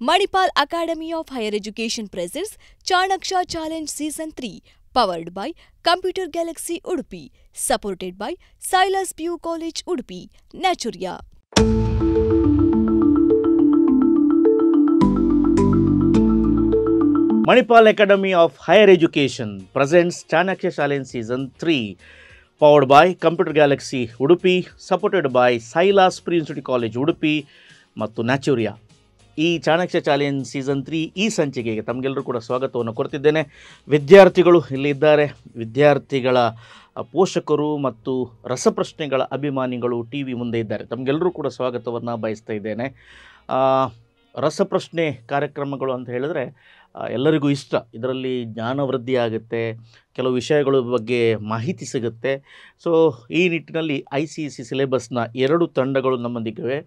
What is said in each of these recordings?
Manipal Academy of Higher Education presents Chanaksha Challenge Season 3, powered by Computer Galaxy Udupi, supported by Silas PU College Udupi, Naturia. Manipal Academy of Higher Education presents Chanaksha Challenge Season 3, powered by Computer Galaxy Udupi, supported by Silas Pre-University College Udupi ಮತ್ತು Naturia. ಈ Chanakya challenge season 3 ಈ ಸಂಚಿಕೆಗೆ ತಮಗೆಲ್ಲರೂ ಕೂಡ ಸ್ವಾಗತವನ್ನು ಕೊಡ್ತಿದ್ದೇನೆ. ವಿದ್ಯಾರ್ಥಿಗಳು ಇಲ್ಲಿದ್ದಾರೆ. ವಿದ್ಯಾರ್ಥಿಗಳ ಪೋಷಕರು ಮತ್ತು ರಸಪ್ರಶ್ನೆಗಳ ಅಭಿಮಾನಿಗಳು ಟಿ ವಿ ಮುಂದೆ ಇದ್ದಾರೆ. ತಮಗೆಲ್ಲರೂ ಕೂಡ ಸ್ವಾಗತವನ್ನು ಬಯಸ್ತಾ ಇದ್ದೇನೆ. ರಸಪ್ರಶ್ನೆ ಕಾರ್ಯಕ್ರಮಗಳು ಅಂತ ಹೇಳಿದ್ರೆ ಎಲ್ಲರಿಗೂ ಇಷ್ಟ. ಇದರಲ್ಲಿ ಜ್ಞಾನವೃದ್ಧಿ ಆಗುತ್ತೆ, ಕೆಲವು ವಿಷಯಗಳ ಬಗ್ಗೆ ಮಾಹಿತಿ ಸಿಗುತ್ತೆ. ಸೊ ಈ ನಿಟ್ಟಿನಲ್ಲಿ ICSE ಸಿಲೆಬಸ್ನ 2 ತಂಡಗಳು ನಮ್ಮೊಂದಿಗಿವೆ.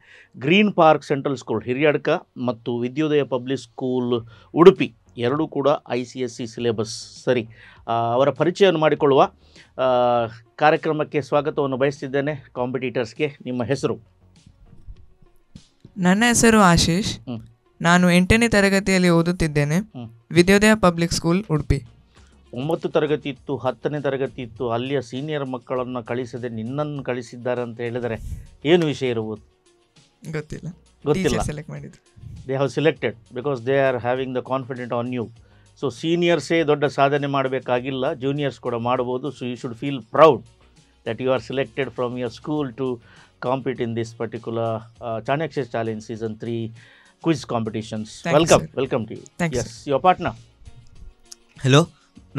Green park central school Hiriyadka ಮತ್ತು ವಿದ್ಯೋದಯ ಪಬ್ಲಿಕ್ ಸ್ಕೂಲ್ ಉಡುಪಿ ಎರಡೂ ಕೂಡ ICSE ಸಿಲೆಬಸ್. ಸರಿ, ಅವರ ಪರಿಚಯವನ್ನು ಮಾಡಿಕೊಳ್ಳುವ. ಕಾರ್ಯಕ್ರಮಕ್ಕೆ ಸ್ವಾಗತವನ್ನು ಬಯಸ್ತಿದ್ದೇನೆ. ಕಾಂಪಿಟೇಟರ್ಸ್ಗೆ ನಿಮ್ಮ ಹೆಸರು? ನನ್ನ ಹೆಸರು ಆಶೀಶ್. ನಾನು 8ನೇ ತರಗತಿಯಲ್ಲಿ ಓದುತ್ತಿದ್ದೇನೆ. Vidyodaya public school Udupi. 9 ತರಗತಿ ಇತ್ತು, 10ನೇ ತರಗತಿ ಇತ್ತು, ಅಲ್ಲಿಯ ಸೀನಿಯರ್ ಮಕ್ಕಳನ್ನು ಕಳಿಸದೆ ನಿನ್ನನ್ನು ಕಳಿಸಿದ್ದಾರೆ ಅಂತ ಹೇಳಿದರೆ ಏನು ವಿಷಯ ಇರಬಹುದು? ಗೊತ್ತಿಲ್ಲ. ಸೆಲೆಕ್ಟ್ ಮಾಡಿದ್ರು. They have selected because they are having the confident on you. So ಸೀನಿಯರ್ಸೇ ದೊಡ್ಡ ಸಾಧನೆ ಮಾಡಬೇಕಾಗಿಲ್ಲ, ಜೂನಿಯರ್ಸ್ ಕೂಡ ಮಾಡ್ಬೋದು. So you should feel proud that you are selected from your school to compete in this particular Chanaksha Challenge Season 3 quiz competitions. Welcome to you. Thanks, yes, your partner. Hello,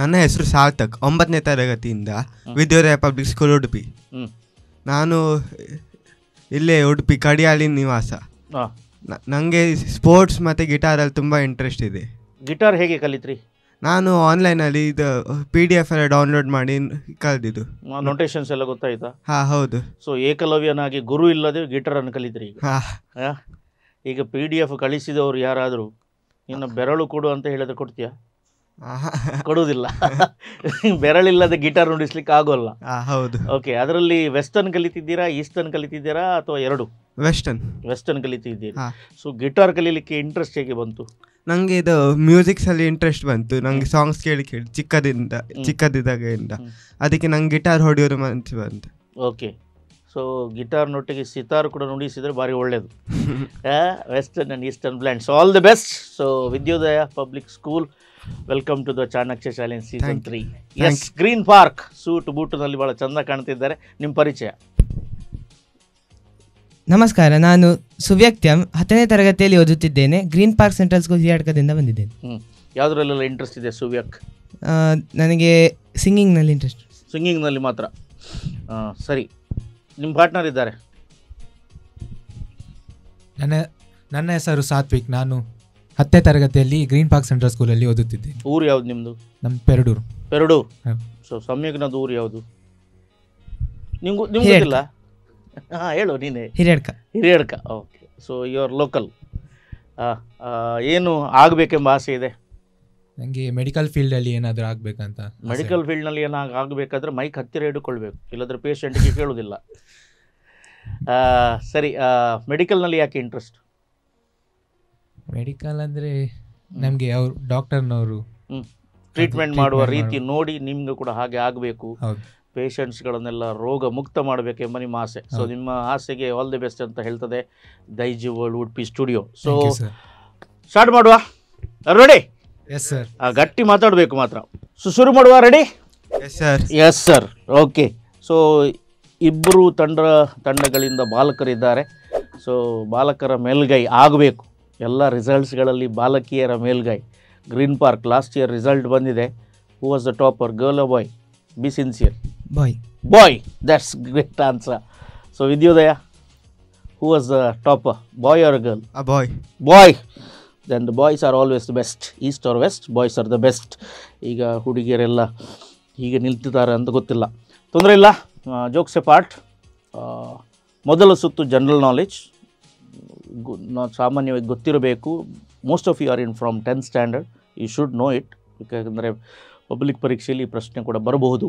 ನನ್ನ ಹೆಸರು ಸಾರ್ಥಕ್. 9ನೇ ತರಗತಿಯಿಂದ Vidyodaya public school Udupi. ನಾನು ಇಲ್ಲೇ ಉಡುಪಿ ಕಡಿಯಾಳಿ ನಿವಾಸ. ನನಗೆ sports ಮತ್ತು ಗಿಟಾರಲ್ಲಿ ತುಂಬ interest ಇದೆ. ಗಿಟಾರ್ ಹೇಗೆ ಕಲಿತ್ರಿ? ನಾನು ಆನ್ಲೈನಲ್ಲಿ ಇದು PDF ಎಲ್ಲ ಡೌನ್ಲೋಡ್ ಮಾಡಿ ಕಲಿತಿದ್ದು. ನೋಟೇಷನ್ಸ್ ಎಲ್ಲ ಗೊತ್ತಾಯ್ತಾ? ಹಾಂ, ಹೌದು. ಸೊ ಏಕಲವ್ಯನಾಗಿ ಗುರು ಇಲ್ಲದೆ ಗಿಟಾರನ್ನು ಕಲಿತ್ರಿ. ಈಗ PDF ಕಳಿಸಿದವರು ಯಾರಾದರೂ ಇನ್ನು ಬೆರಳು ಕೊಡು ಅಂತ ಹೇಳಿದ್ರೆ ಕೊಡ್ತೀಯಾ? ಕೊಡುವುದಿಲ್ಲ. ಬೆರಳಿಲ್ಲದೆ ಗಿಟಾರ್ ನುಡಿಸ್ಲಿಕ್ಕೆ ಆಗೋಲ್ಲ. ಹೌದು. ಓಕೆ, ಅದರಲ್ಲಿ ವೆಸ್ಟರ್ನ್ ಕಲಿತಿದ್ದೀರಾ, ಈಸ್ಟರ್ನ್ ಕಲಿತಿದ್ದೀರಾ ಅಥವಾ ಎರಡು? ವೆಸ್ಟರ್ನ್ ಕಲಿತಿದ್ದೀರಿ. ಸೊ ಗಿಟಾರ್ ಕಲೀಲಿಕ್ಕೆ ಇಂಟ್ರೆಸ್ಟ್ ಹೇಗೆ ಬಂತು? ನನಗೆ ಇದು ಮ್ಯೂಸಿಕ್ಸಲ್ಲಿ ಇಂಟ್ರೆಸ್ಟ್ ಬಂತು. ನನಗೆ ಸಾಂಗ್ಸ್ ಕೇಳಿ ಚಿಕ್ಕದಿದ್ದಾಗಿಂದ ಅದಕ್ಕೆ ನಂಗೆ ಗಿಟಾರ್ ಹೊಡೆಯೋದು ಮನಸ್ಸು ಬಂತು. ಓಕೆ, ಸೊ ಗಿಟಾರ್ನೊಟ್ಟಿಗೆ ಸಿತಾರ್ ಕೂಡ ನುಡಿಸಿದರೆ ಭಾರಿ ಒಳ್ಳೆಯದು. Western and eastern blend. So all the best. So Vidyodaya public school, welcome to the Chanakya challenge season 3. Yes, green park suit ಬೂಟುನಲ್ಲಿ ಭಾಳ ಚೆಂದ ಕಾಣ್ತಿದ್ದಾರೆ. ನಿಮ್ಮ ಪರಿಚಯ? ನಮಸ್ಕಾರ, ನಾನು ಸುವ್ಯಕ್ತಂ 10ನೇ ತರಗತಿಯಲ್ಲಿ ಓದುತ್ತಿದ್ದೇನೆ. ಗ್ರೀನ್ ಪಾರ್ಕ್ ಸೆಂಟ್ರಲ್ ಸ್ಕೂಲ್ ಹಿರಿಯಡ್ಕದಿಂದ ಬಂದಿದ್ದೇನೆ. ಯಾವುದರಲ್ಲೆಲ್ಲ ಇಂಟ್ರೆಸ್ಟ್ ಇದೆ ಸುವ್ಯಕ್? ನನಗೆ ಸಿಂಗಿಂಗ್ನಲ್ಲಿ ಇಂಟ್ರೆಸ್ಟ್. ಸಿಂಗಿಂಗ್ನಲ್ಲಿ ಮಾತ್ರ? ಸರಿ, ನಿಮ್ಮ ಪಾರ್ಟ್ನರ್ ಇದ್ದಾರೆ? ನನ್ನ ಹೆಸರು ಸಾತ್ವಿಕ್. ನಾನು 10ನೇ ತರಗತಿಯಲ್ಲಿ ಗ್ರೀನ್ ಪಾರ್ಕ್ ಸೆಂಟ್ರಲ್ ಸ್ಕೂಲಲ್ಲಿ ಓದುತ್ತಿದ್ದೇನೆ. ಊರು ಯಾವುದು ನಿಮ್ಮದು? ನಮ್ಮ ಪೆರಡೂರು. ಸೊ ಸಮ್ಯಗ್ನದು ಊರು ಯಾವುದು? ನಿಮ್ಗೆ ಗೊತ್ತಿಲ್ಲ? ಹೇಳು ನೀನೆ. Hiriadka. Okay, so you are local. ಏನು ಆಗಬೇಕೆಂಬ ಆಸೆ ಇದೆ? ನನಗೆ ಮೆಡಿಕಲ್ ಫೀಲ್ಡಲ್ಲಿ ಏನಾದರೂ ಆಗಬೇಕಂತ. ಮೆಡಿಕಲ್ ಫೀಲ್ಡ್ನಲ್ಲಿ ಏನಾಗ ಆಗಬೇಕಾದ್ರೆ ಮೈಕ್ ಹತ್ತಿರ ಹಿಡ್ಕೊಳ್ಬೇಕು, ಇಲ್ಲಾಂದರೆ ಪೇಷಂಟಿಗೆ ಕೇಳೋದಿಲ್ಲ. ಸರಿ, ಮೆಡಿಕಲ್ನಲ್ಲಿ ಯಾಕೆ ಇಂಟ್ರೆಸ್ಟ್? ಮೆಡಿಕಲ್ ಅಂದರೆ ನಮಗೆ ಅವರು ಡಾಕ್ಟರ್ನವರು ಟ್ರೀಟ್ಮೆಂಟ್ ಮಾಡುವ ರೀತಿ ನೋಡಿ ನಿಮ್ಗೆ ಕೂಡ ಹಾಗೆ ಆಗಬೇಕು, ಪೇಷಂಟ್ಸ್ಗಳನ್ನೆಲ್ಲ ರೋಗ ಮುಕ್ತ ಮಾಡಬೇಕೆಂಬ ನಿಮ್ಮ ಆಸೆ. ಸೊ ನಿಮ್ಮ ಆಸೆಗೆ ಆಲ್ ದಿ ಬೆಸ್ಟ್ ಅಂತ ಹೇಳ್ತದೆ Daiji world Udupi studio. So start ಮಾಡುವ? ರೆಡಿ? Yes sir. ಗಟ್ಟಿ ಮಾತಾಡಬೇಕು ಮಾತ್ರ. ಸೊ ಶುರು ಮಾಡುವ? Ready? Yes sir. Okay, so ಇಬ್ಬರು ತಂಡಗಳಿಂದ ಬಾಲಕರಿದ್ದಾರೆ. ಸೊ ಬಾಲಕರ ಮೇಲ್ಗೈ ಆಗಬೇಕು. ಎಲ್ಲ ರಿಸಲ್ಟ್ಸ್ಗಳಲ್ಲಿ ಬಾಲಕಿಯರ ಮೇಲ್ಗೈ. Green park last year result ಬಂದಿದೆ. Who was the topper, girl or boy? Be sincere. Boy. That's great answer. So Vidyodaya, who was the topper, boy or girl? Boy. Then the boys are always the best. East or west, boys are the best. ಈಗ ಹುಡುಗಿಯರೆಲ್ಲ ಹೀಗೆ ನಿಲ್ತಿದ್ದಾರೆ ಅಂತ ಗೊತ್ತಿಲ್ಲ, ತೊಂದರೆ ಇಲ್ಲ. Jokes apart. ಮೊದಲ ಸುತ್ತು ಜನರಲ್ ನಾಲೆಡ್ಜ್, ಸಾಮಾನ್ಯವಾಗಿ ಗೊತ್ತಿರಬೇಕು. Most of you are in from 10th standard, you should know it. ಯಾಕಂದರೆ ಪಬ್ಲಿಕ್ ಪರೀಕ್ಷೆಯಲ್ಲಿ ಪ್ರಶ್ನೆ ಕೂಡ ಬರಬಹುದು.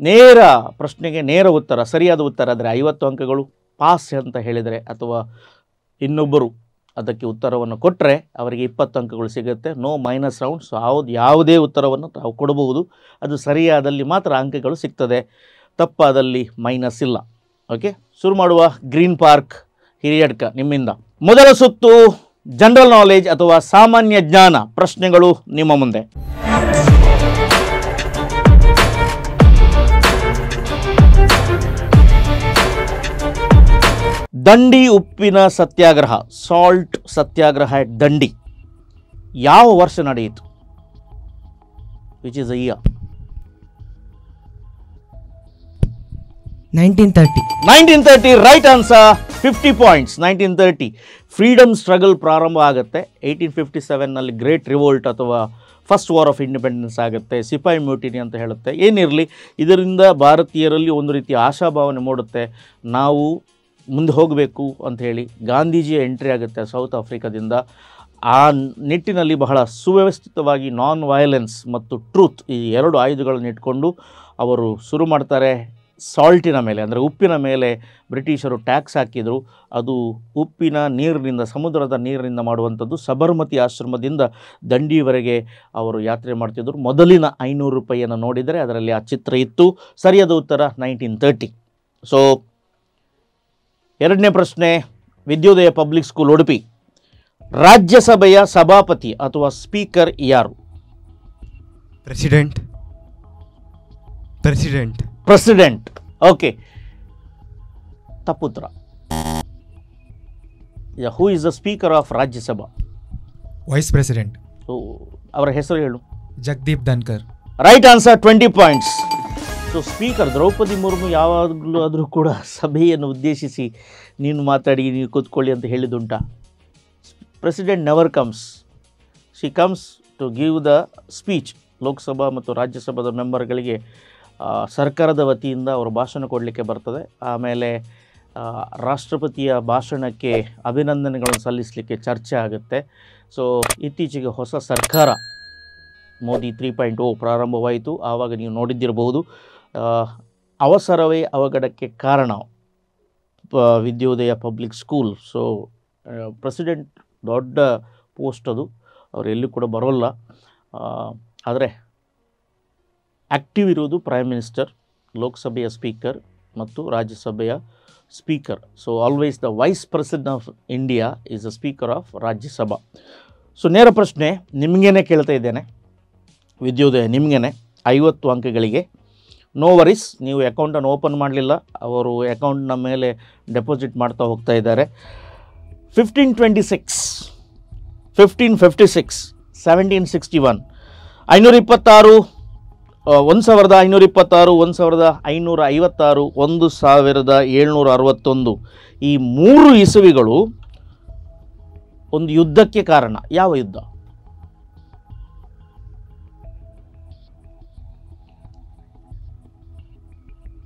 ನೇರ ಪ್ರಶ್ನೆಗೆ ನೇರ ಉತ್ತರ, ಸರಿಯಾದ ಉತ್ತರ ಆದರೆ 50 ಅಂಕಗಳು. ಪಾಸ್ ಅಂತ ಹೇಳಿದರೆ ಅಥವಾ ಇನ್ನೊಬ್ಬರು ಅದಕ್ಕೆ ಉತ್ತರವನ್ನು ಕೊಟ್ಟರೆ ಅವರಿಗೆ 20 ಅಂಕಗಳು ಸಿಗುತ್ತೆ. No minus round. ಸೊ ಯಾವುದೇ ಉತ್ತರವನ್ನು ತಾವು ಕೊಡಬಹುದು. ಅದು ಸರಿಯಾದಲ್ಲಿ ಮಾತ್ರ ಅಂಕಗಳು ಸಿಗ್ತದೆ, ತಪ್ಪಾದಲ್ಲಿ ಮೈನಸ್ ಇಲ್ಲ. ಓಕೆ, ಶುರು ಮಾಡುವ. ಗ್ರೀನ್ ಪಾರ್ಕ್ ಹಿರಿಯಡ್ಕ ನಿಮ್ಮಿಂದ ಮೊದಲ ಸುತ್ತು ಜನರಲ್ ನಾಲೆಜ್ ಅಥವಾ ಸಾಮಾನ್ಯ ಜ್ಞಾನ ಪ್ರಶ್ನೆಗಳು ನಿಮ್ಮ ಮುಂದೆ. ದಂಡಿ ಉಪ್ಪಿನ ಸತ್ಯಾಗ್ರಹ, ಸಾಲ್ಟ್ ಸತ್ಯಾಗ್ರಹ at ದಂಡಿ ಯಾವ ವರ್ಷ ನಡೆಯಿತು? Which is a year? 1930. Right answer. 50 points. 1930 freedom struggle ಪ್ರಾರಂಭ ಆಗುತ್ತೆ. 1857ನಲ್ಲಿ ಗ್ರೇಟ್ ರಿವೋಲ್ಟ್ ಅಥವಾ ಫಸ್ಟ್ ವಾರ್ ಆಫ್ ಇಂಡಿಪೆಂಡೆನ್ಸ್ ಆಗುತ್ತೆ. ಸಿಪಾಯಿ ಮ್ಯೂಟಿನಿ ಅಂತ ಹೇಳುತ್ತೆ. ಏನಿರಲಿ, ಇದರಿಂದ ಭಾರತೀಯರಲ್ಲಿ ಒಂದು ರೀತಿಯ ಆಶಾಭಾವನೆ ಮೂಡುತ್ತೆ, ನಾವು ಮುಂದೆ ಹೋಗಬೇಕು ಅಂಥೇಳಿ. ಗಾಂಧೀಜಿಯ ಎಂಟ್ರಿ ಆಗುತ್ತೆ ಸೌತ್ ಆಫ್ರಿಕಾದಿಂದ. ಆ ನಿಟ್ಟಿನಲ್ಲಿ ಬಹಳ ಸುವ್ಯವಸ್ಥಿತವಾಗಿ ನಾನ್ ವಯಲೆನ್ಸ್ ಮತ್ತು ಟ್ರೂತ್ ಈ ಎರಡು ಆಯುಧಗಳನ್ನು ಇಟ್ಕೊಂಡು ಅವರು ಶುರು ಮಾಡ್ತಾರೆ. ಸಾಲ್ಟಿನ ಮೇಲೆ ಅಂದರೆ ಉಪ್ಪಿನ ಮೇಲೆ ಬ್ರಿಟಿಷರು ಟ್ಯಾಕ್ಸ್ ಹಾಕಿದರು. ಅದು ಉಪ್ಪಿನ ನೀರಿನಿಂದ, ಸಮುದ್ರದ ನೀರಿನಿಂದ ಮಾಡುವಂಥದ್ದು. ಸಬರ್ಮತಿ ಆಶ್ರಮದಿಂದ ದಂಡಿಯವರೆಗೆ ಅವರು ಯಾತ್ರೆ ಮಾಡ್ತಿದ್ದರು. ಮೊದಲಿನ 500 ರೂಪಾಯಿಯನ್ನು ನೋಡಿದರೆ ಅದರಲ್ಲಿ ಆ ಚಿತ್ರ ಇತ್ತು. ಸರಿಯಾದ ಉತ್ತರ 1930. ಸೊ ಎರಡನೇ ಪ್ರಶ್ನೆ, ವಿದ್ಯೋದಯ ಪಬ್ಲಿಕ್ ಸ್ಕೂಲ್ ಉಡುಪಿ ರಾಜ್ಯಸಭೆಯ ಸಭಾಪತಿ ಅಥವಾ ಸ್ಪೀಕರ್ ಯಾರು? ಪ್ರೆಸಿಡೆಂಟ್. ಓಕೆ, ತಪ್ಪುತ್ತರ. Who is the speaker of Rajya Sabha? Vice president. So ಅವರ ಹೆಸರು ಹೇಳು. Jagdeep Dhankhar. Right answer. 20 points. So speaker Droupadi Murmu ಯಾವಾಗಲೂ ಆದರೂ ಕೂಡ ಸಭೆಯನ್ನು ಉದ್ದೇಶಿಸಿ ನೀನು ಮಾತಾಡಿ, ನೀವು ಕೂತ್ಕೊಳ್ಳಿ ಅಂತ ಹೇಳಿದುಂಟಾ? President never comes. She comes to give the speech. Lok Sabha ಮತ್ತು ರಾಜ್ಯಸಭಾದ ಮೆಂಬರ್ಗಳಿಗೆ ಸರ್ಕಾರದ ವತಿಯಿಂದ ಅವರು ಭಾಷಣ ಕೊಡಲಿಕ್ಕೆ ಬರ್ತದೆ. ಆಮೇಲೆ ರಾಷ್ಟ್ರಪತಿಯ ಭಾಷಣಕ್ಕೆ ಅಭಿನಂದನೆಗಳನ್ನು ಸಲ್ಲಿಸಲಿಕ್ಕೆ ಚರ್ಚೆ ಆಗುತ್ತೆ. ಸೊ ಇತ್ತೀಚೆಗೆ ಹೊಸ ಸರ್ಕಾರ ಮೋದಿ 3.0 ಪ್ರಾರಂಭವಾಯಿತು. ಆವಾಗ ನೀವು ನೋಡಿದ್ದಿರಬಹುದು. ಅವಸರವೇ ಅವಘಡಕ್ಕೆ ಕಾರಣ Vidyodaya public school. So president ದೊಡ್ಡ ಪೋಸ್ಟ್ ಅದು, ಅವರು ಎಲ್ಲೂ ಕೂಡ ಬರೋಲ್ಲ. ಆದರೆ ಆ್ಯಕ್ಟಿವ್ ಇರೋದು ಪ್ರೈಮ್ ಮಿನಿಸ್ಟರ್, ಲೋಕಸಭೆಯ ಸ್ಪೀಕರ್ ಮತ್ತು ರಾಜ್ಯಸಭೆಯ speaker. So always the vice president of India is the speaker of Rajya Sabha. So ನೇರ ಪ್ರಶ್ನೆ ನಿಮಗೇನೆ ಕೇಳ್ತಾ ಇದ್ದೇನೆ, ವಿದ್ಯೋದಯ ನಿಮಗೇನೆ 50 ಅಂಕಗಳಿಗೆ. ನೋ ವರೀಸ್, ನೀವು ಅಕೌಂಟನ್ನು ಓಪನ್ ಮಾಡಲಿಲ್ಲ, ಅವರು ಅಕೌಂಟ್ನ ಮೇಲೆ ಡೆಪಾಸಿಟ್ ಮಾಡ್ತಾ ಹೋಗ್ತಾ ಇದ್ದಾರೆ. 1526, 1556, 1761, 526, 1526, 1556, 1761. ಈ 3 ಇಸವಿಗಳು ಒಂದು ಯುದ್ಧಕ್ಕೆ ಕಾರಣ. ಯಾವ ಯುದ್ಧ?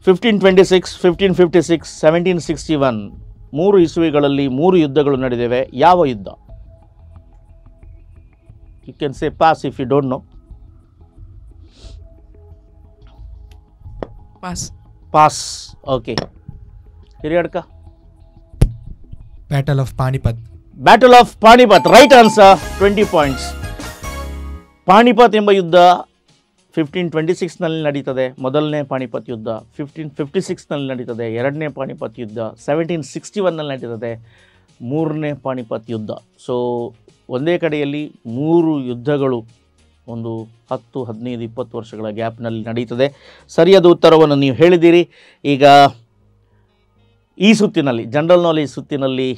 (1526, 1556, 1761) 3 ಇಸವಿಗಳಲ್ಲಿ 3 ಯುದ್ಧಗಳು ನಡೆದಿವೆ. ಯಾವ ಯುದ್ಧ? You can say pass if you don't know. Pass. Okay, Hiriadka. Battle of Panipat. Right answer. 20 points. Panipat ಎಂಬ ಯುದ್ಧ 1526ನಲ್ಲಿ ನಡೀತದೆ. ಮೊದಲನೇ ಪಾಣಿಪತ್ ಯುದ್ಧ 1556ನಲ್ಲಿ ನಡೀತದೆ. ಎರಡನೇ ಪಾಣಿಪತ್ ಯುದ್ಧ 1761ನಲ್ಲಿ ನಡೀತದೆ. ಮೂರನೇ ಪಾಣಿಪತ್ ಯುದ್ಧ. ಸೊ ಒಂದೇ ಕಡೆಯಲ್ಲಿ 3 ಯುದ್ಧಗಳು ಒಂದು 10, 15, 20 ವರ್ಷಗಳ ಗ್ಯಾಪ್ನಲ್ಲಿ ನಡೀತದೆ. ಸರಿಯಾದ ಉತ್ತರವನ್ನು ನೀವು ಹೇಳಿದ್ದೀರಿ. ಈಗ ಈ ಸುತ್ತಿನಲ್ಲಿ, ಜನರಲ್ ನಾಲೆಜ್ ಸುತ್ತಿನಲ್ಲಿ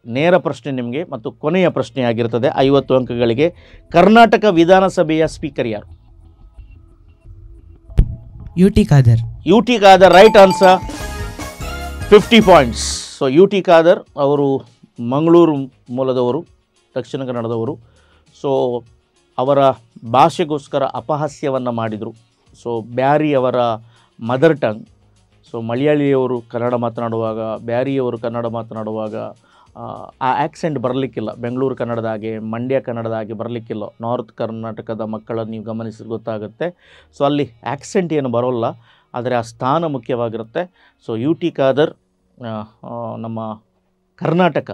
ನೇರ ಪ್ರಶ್ನೆ ನಿಮಗೆ ಮತ್ತು ಕೊನೆಯ ಪ್ರಶ್ನೆ ಆಗಿರ್ತದೆ 50 ಅಂಕಗಳಿಗೆ. ಕರ್ನಾಟಕ ವಿಧಾನಸಭೆಯ ಸ್ಪೀಕರ್ ಯಾರು? U T Khader. Right answer. 50 points. So U T Khader ಅವರು ಮಂಗಳೂರು ಮೂಲದವರು, ದಕ್ಷಿಣ ಕನ್ನಡದವರು. ಸೊ ಅವರ ಭಾಷೆಗೋಸ್ಕರ ಅಪಹಾಸ್ಯವನ್ನು ಮಾಡಿದರು. ಸೊ ಬ್ಯಾರಿಯವರ ಮದರ್ ಟಂಗ್. ಸೊ ಮಲಯಾಳಿಯವರು ಕನ್ನಡ ಮಾತನಾಡುವಾಗ, ಬ್ಯಾರಿಯವರು ಕನ್ನಡ ಮಾತನಾಡುವಾಗ ಆ ಆ್ಯಕ್ಸೆಂಟ್ ಬರಲಿಕ್ಕಿಲ್ಲ. ಬೆಂಗಳೂರು ಕನ್ನಡದ ಹಾಗೆ, ಮಂಡ್ಯ ಕನ್ನಡದ ಹಾಗೆ ಬರಲಿಕ್ಕಿಲ್ಲ. ನಾರ್ತ್ ಕರ್ನಾಟಕದ ಮಕ್ಕಳನ್ನು ನೀವು ಗಮನಿಸಿದ್ರೆ ಗೊತ್ತಾಗುತ್ತೆ. ಸೊ ಅಲ್ಲಿ ಆ್ಯಕ್ಸೆಂಟ್ ಏನು ಬರೋಲ್ಲ, ಆದರೆ ಆ ಸ್ಥಾನ ಮುಖ್ಯವಾಗಿರುತ್ತೆ. ಸೊ ಯು ಟಿ ಖಾದರ್ ನಮ್ಮ ಕರ್ನಾಟಕ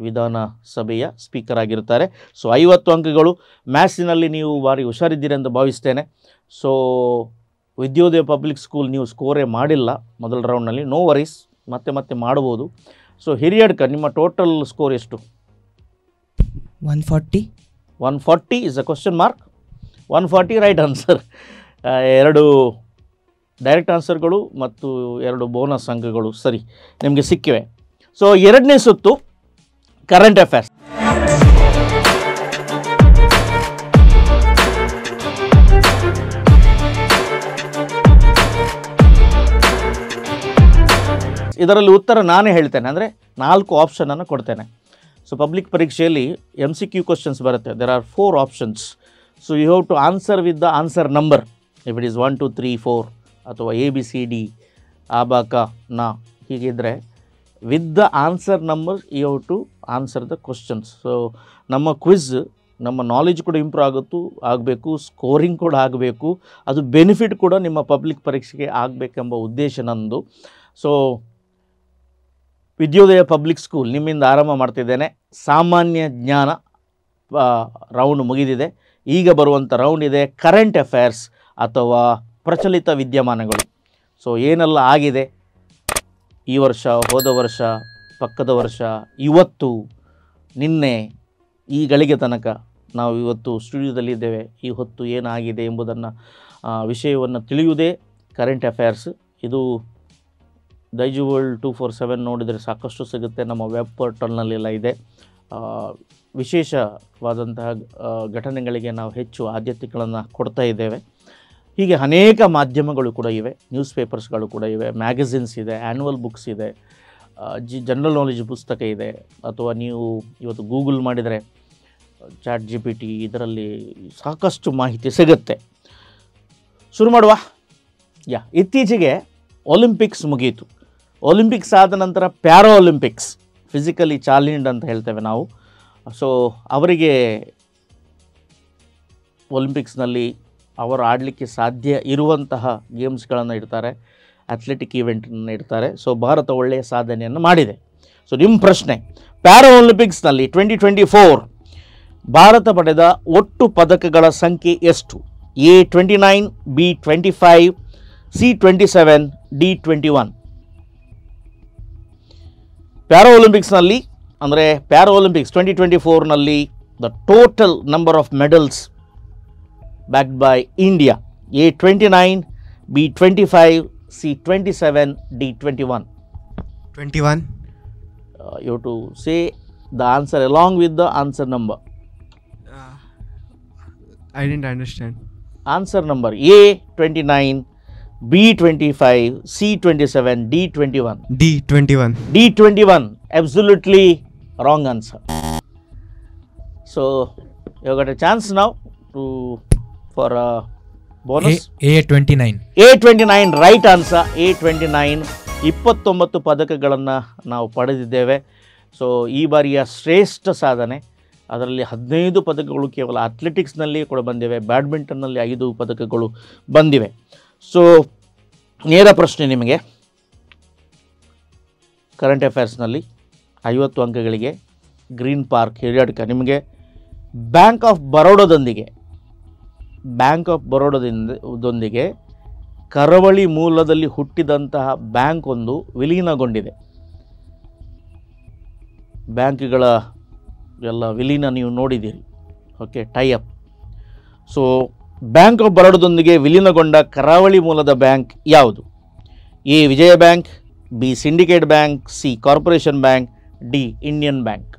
ವಿಧಾನಸಭೆಯ ಸ್ಪೀಕರ್ ಆಗಿರ್ತಾರೆ. ಸೊ 50 ಅಂಕಗಳು. ಮ್ಯಾಥ್ಸಿನಲ್ಲಿ ನೀವು ಭಾರಿ ಹುಷಾರಿದ್ದೀರಿ ಅಂತ ಭಾವಿಸ್ತೇನೆ. ಸೊ ವಿದ್ಯೋದಯ ಪಬ್ಲಿಕ್ ಸ್ಕೂಲ್ ನೀವು ಸ್ಕೋರೇ ಮಾಡಿಲ್ಲ ಮೊದಲ ರೌಂಡ್ನಲ್ಲಿ, ನೋ ವರೀಸ್, ಮತ್ತೆ ಮಾಡ್ಬೋದು. ಸೊ ಹಿರಿಯಡ್ಕ ನಿಮ್ಮ ಟೋಟಲ್ ಸ್ಕೋರ್ ಎಷ್ಟು? 140. 140 is a question mark. 140 right answer. 2 direct ಆನ್ಸರ್ಗಳು ಮತ್ತು 2 ಬೋನಸ್ ಅಂಕಗಳು ಸರಿ ನಿಮಗೆ ಸಿಕ್ಕಿವೆ. ಸೊ 2ನೇ ಸುತ್ತು ಕರೆಂಟ್ ಅಫೇರ್ಸ್. ಇದರಲ್ಲಿ ಉತ್ತರ ನಾನೇ ಹೇಳ್ತೇನೆ, ಅಂದರೆ 4 ಆಪ್ಷನನ್ನು ಕೊಡ್ತೇನೆ. ಸೊ ಪಬ್ಲಿಕ್ ಪರೀಕ್ಷೆಯಲ್ಲಿ MCQ ಕ್ವಶನ್ಸ್ ಬರುತ್ತೆ. There are 4 options. So you have to answer with the answer number. If it is 1 2 3 4 ಅಥವಾ ABCD ಆಬಾಕ ನಾ ಹೀಗಿದ್ದರೆ with the answer number you have to answer the questions. So ನಮ್ಮ quiz ನಮ್ಮ knowledge ಕೂಡ improve ಆಗಬೇಕು, scoring ಕೂಡ ಆಗಬೇಕು, ಅದು ಬೆನಿಫಿಟ್ ಕೂಡ ನಿಮ್ಮ ಪಬ್ಲಿಕ್ ಪರೀಕ್ಷೆಗೆ ಆಗಬೇಕೆಂಬ ಉದ್ದೇಶ ನಂದು. ಸೊ ವಿದ್ಯೋದಯ ಪಬ್ಲಿಕ್ ಸ್ಕೂಲ್ ನಿಮ್ಮಿಂದ ಆರಂಭ ಮಾಡ್ತಿದ್ದೇನೆ. ಸಾಮಾನ್ಯ ಜ್ಞಾನ ರೌಂಡ್ ಮುಗಿದಿದೆ. ಈಗ ಬರುವಂಥ ರೌಂಡ್ ಇದೆ ಕರೆಂಟ್ ಅಫೇರ್ಸ್ ಅಥವಾ ಪ್ರಚಲಿತ ವಿದ್ಯಮಾನಗಳು. ಸೊ ಏನೆಲ್ಲ ಆಗಿದೆ ಈ ವರ್ಷ, ಹೋದ ವರ್ಷ, ಪಕ್ಕದ ವರ್ಷ, ಇವತ್ತು, ನಿನ್ನೆ, ಈ ಗಳಿಗೆ ತನಕ ನಾವು ಇವತ್ತು ಸ್ಟುಡಿಯೋದಲ್ಲಿದ್ದೇವೆ, ಈ ಹೊತ್ತು ಏನಾಗಿದೆ ಎಂಬುದನ್ನು ವಿಷಯವನ್ನು ತಿಳಿಯುವುದೇ ಕರೆಂಟ್ ಅಫೇರ್ಸ್. ಇದು ದೈಜು ವರ್ಲ್ಡ್ 247 ನೋಡಿದರೆ ಸಾಕಷ್ಟು ಸಿಗುತ್ತೆ. ನಮ್ಮ ವೆಬ್ ಪೋರ್ಟಲ್ನಲ್ಲೆಲ್ಲ ಇದೆ. ವಿಶೇಷವಾದಂತಹ ಘಟನೆಗಳಿಗೆ ನಾವು ಹೆಚ್ಚು ಆದ್ಯತೆಗಳನ್ನು ಕೊಡ್ತಾ ಇದ್ದೇವೆ. ಹೀಗೆ ಅನೇಕ ಮಾಧ್ಯಮಗಳು ಕೂಡ ಇವೆ, ನ್ಯೂಸ್ ಪೇಪರ್ಸ್ಗಳು ಕೂಡ ಇವೆ, ಮ್ಯಾಗಝಿನ್ಸ್ ಇದೆ, ಆ್ಯನ್ಯುವಲ್ ಬುಕ್ಸ್ ಇದೆ, ಜನರಲ್ ನಾಲೆಜ್ ಪುಸ್ತಕ ಇದೆ. ಅಥವಾ ನೀವು ಇವತ್ತು ಗೂಗಲ್ ಮಾಡಿದರೆ ChatGPT ಇದರಲ್ಲಿ ಸಾಕಷ್ಟು ಮಾಹಿತಿ ಸಿಗುತ್ತೆ. ಶುರು ಮಾಡುವ. ಇತ್ತೀಚೆಗೆ ಒಲಿಂಪಿಕ್ಸ್ ಮುಗಿಯಿತು. ಒಲಿಂಪಿಕ್ಸ್ ಆದ ನಂತರ ಪ್ಯಾರಾ ಒಲಿಂಪಿಕ್ಸ್, ಫಿಸಿಕಲಿ ಚಾಲೆಂಜ್ಡ್ ಅಂತ ಹೇಳ್ತೇವೆ ನಾವು. ಸೊ ಅವರಿಗೆ ಒಲಿಂಪಿಕ್ಸ್ನಲ್ಲಿ ಅವರು ಆಡಲಿಕ್ಕೆ ಸಾಧ್ಯ ಇರುವಂತಹ ಗೇಮ್ಸ್ಗಳನ್ನು ಇಡ್ತಾರೆ, ಅಥ್ಲೆಟಿಕ್ ಈವೆಂಟನ್ನು ಇಡ್ತಾರೆ. ಸೊ ಭಾರತ ಒಳ್ಳೆಯ ಸಾಧನೆಯನ್ನು ಮಾಡಿದೆ. ಸೊ ನಿಮ್ಮ ಪ್ರಶ್ನೆ, ಪ್ಯಾರಾ ಒಲಿಂಪಿಕ್ಸ್ನಲ್ಲಿ 2024 ಭಾರತ ಪಡೆದ ಒಟ್ಟು ಪದಕಗಳ ಸಂಖ್ಯೆ ಎಷ್ಟು? A29, B25, C27, D21. Para ಒಲಿಂಪಿಕ್ಸ್ನಲ್ಲಿ ಅಂದರೆ ಪ್ಯಾರಾ ಒಲಿಂಪಿಕ್ಸ್ 2024ನಲ್ಲಿ the total number of medals backed by India: A29, B25, C27, D21. 21. You have to say the answer along with the answer number. I didn't understand. Answer number A29, B25, C27, D21. D21. D21, absolutely wrong answer. So you got a chance now for a bonus. A29. A29 right answer. A29 29 ಪದಕಗಳನ್ನು ನಾವು ಪಡೆದಿದ್ದೇವೆ. So ಈ ಬಾರಿಯ ಶ್ರೇಷ್ಠ ಸಾಧನೆ. ಅದರಲ್ಲಿ 15 ಪದಕಗಳು ಕೇವಲ ಅಥ್ಲೆಟಿಕ್ಸ್ನಲ್ಲಿ ಕೂಡ ಬಂದಿವೆ, ಬ್ಯಾಡ್ಮಿಂಟನ್ನಲ್ಲಿ 5 ಪದಕಗಳು ಬಂದಿವೆ. ಸೊ ನೇರ ಪ್ರಶ್ನೆ ನಿಮಗೆ, ಕರೆಂಟ್ ಅಫೇರ್ಸ್ನಲ್ಲಿ 50 ಅಂಕಗಳಿಗೆ ಗ್ರೀನ್ ಪಾರ್ಕ್ ಹಿರಿಯಡ್ಕ. ನಿಮಗೆ ಬ್ಯಾಂಕ್ ಆಫ್ ಬರೋಡದೊಂದಿಗೆ ಕರಾವಳಿ ಮೂಲದಲ್ಲಿ ಹುಟ್ಟಿದಂತಹ ಬ್ಯಾಂಕ್ ಒಂದು ವಿಲೀನಗೊಂಡಿದೆ. ಬ್ಯಾಂಕ್ಗಳ ಎಲ್ಲ ವಿಲೀನ ನೀವು ನೋಡಿದ್ದೀರಿ, okay, tie up. So bank of ಬರೋಡದೊಂದಿಗೆ ವಿಲೀನಗೊಂಡ ಕರಾವಳಿ ಮೂಲದ ಬ್ಯಾಂಕ್ ಯಾವುದು? A Vijaya bank, B syndicate bank, C corporation bank, D Indian bank.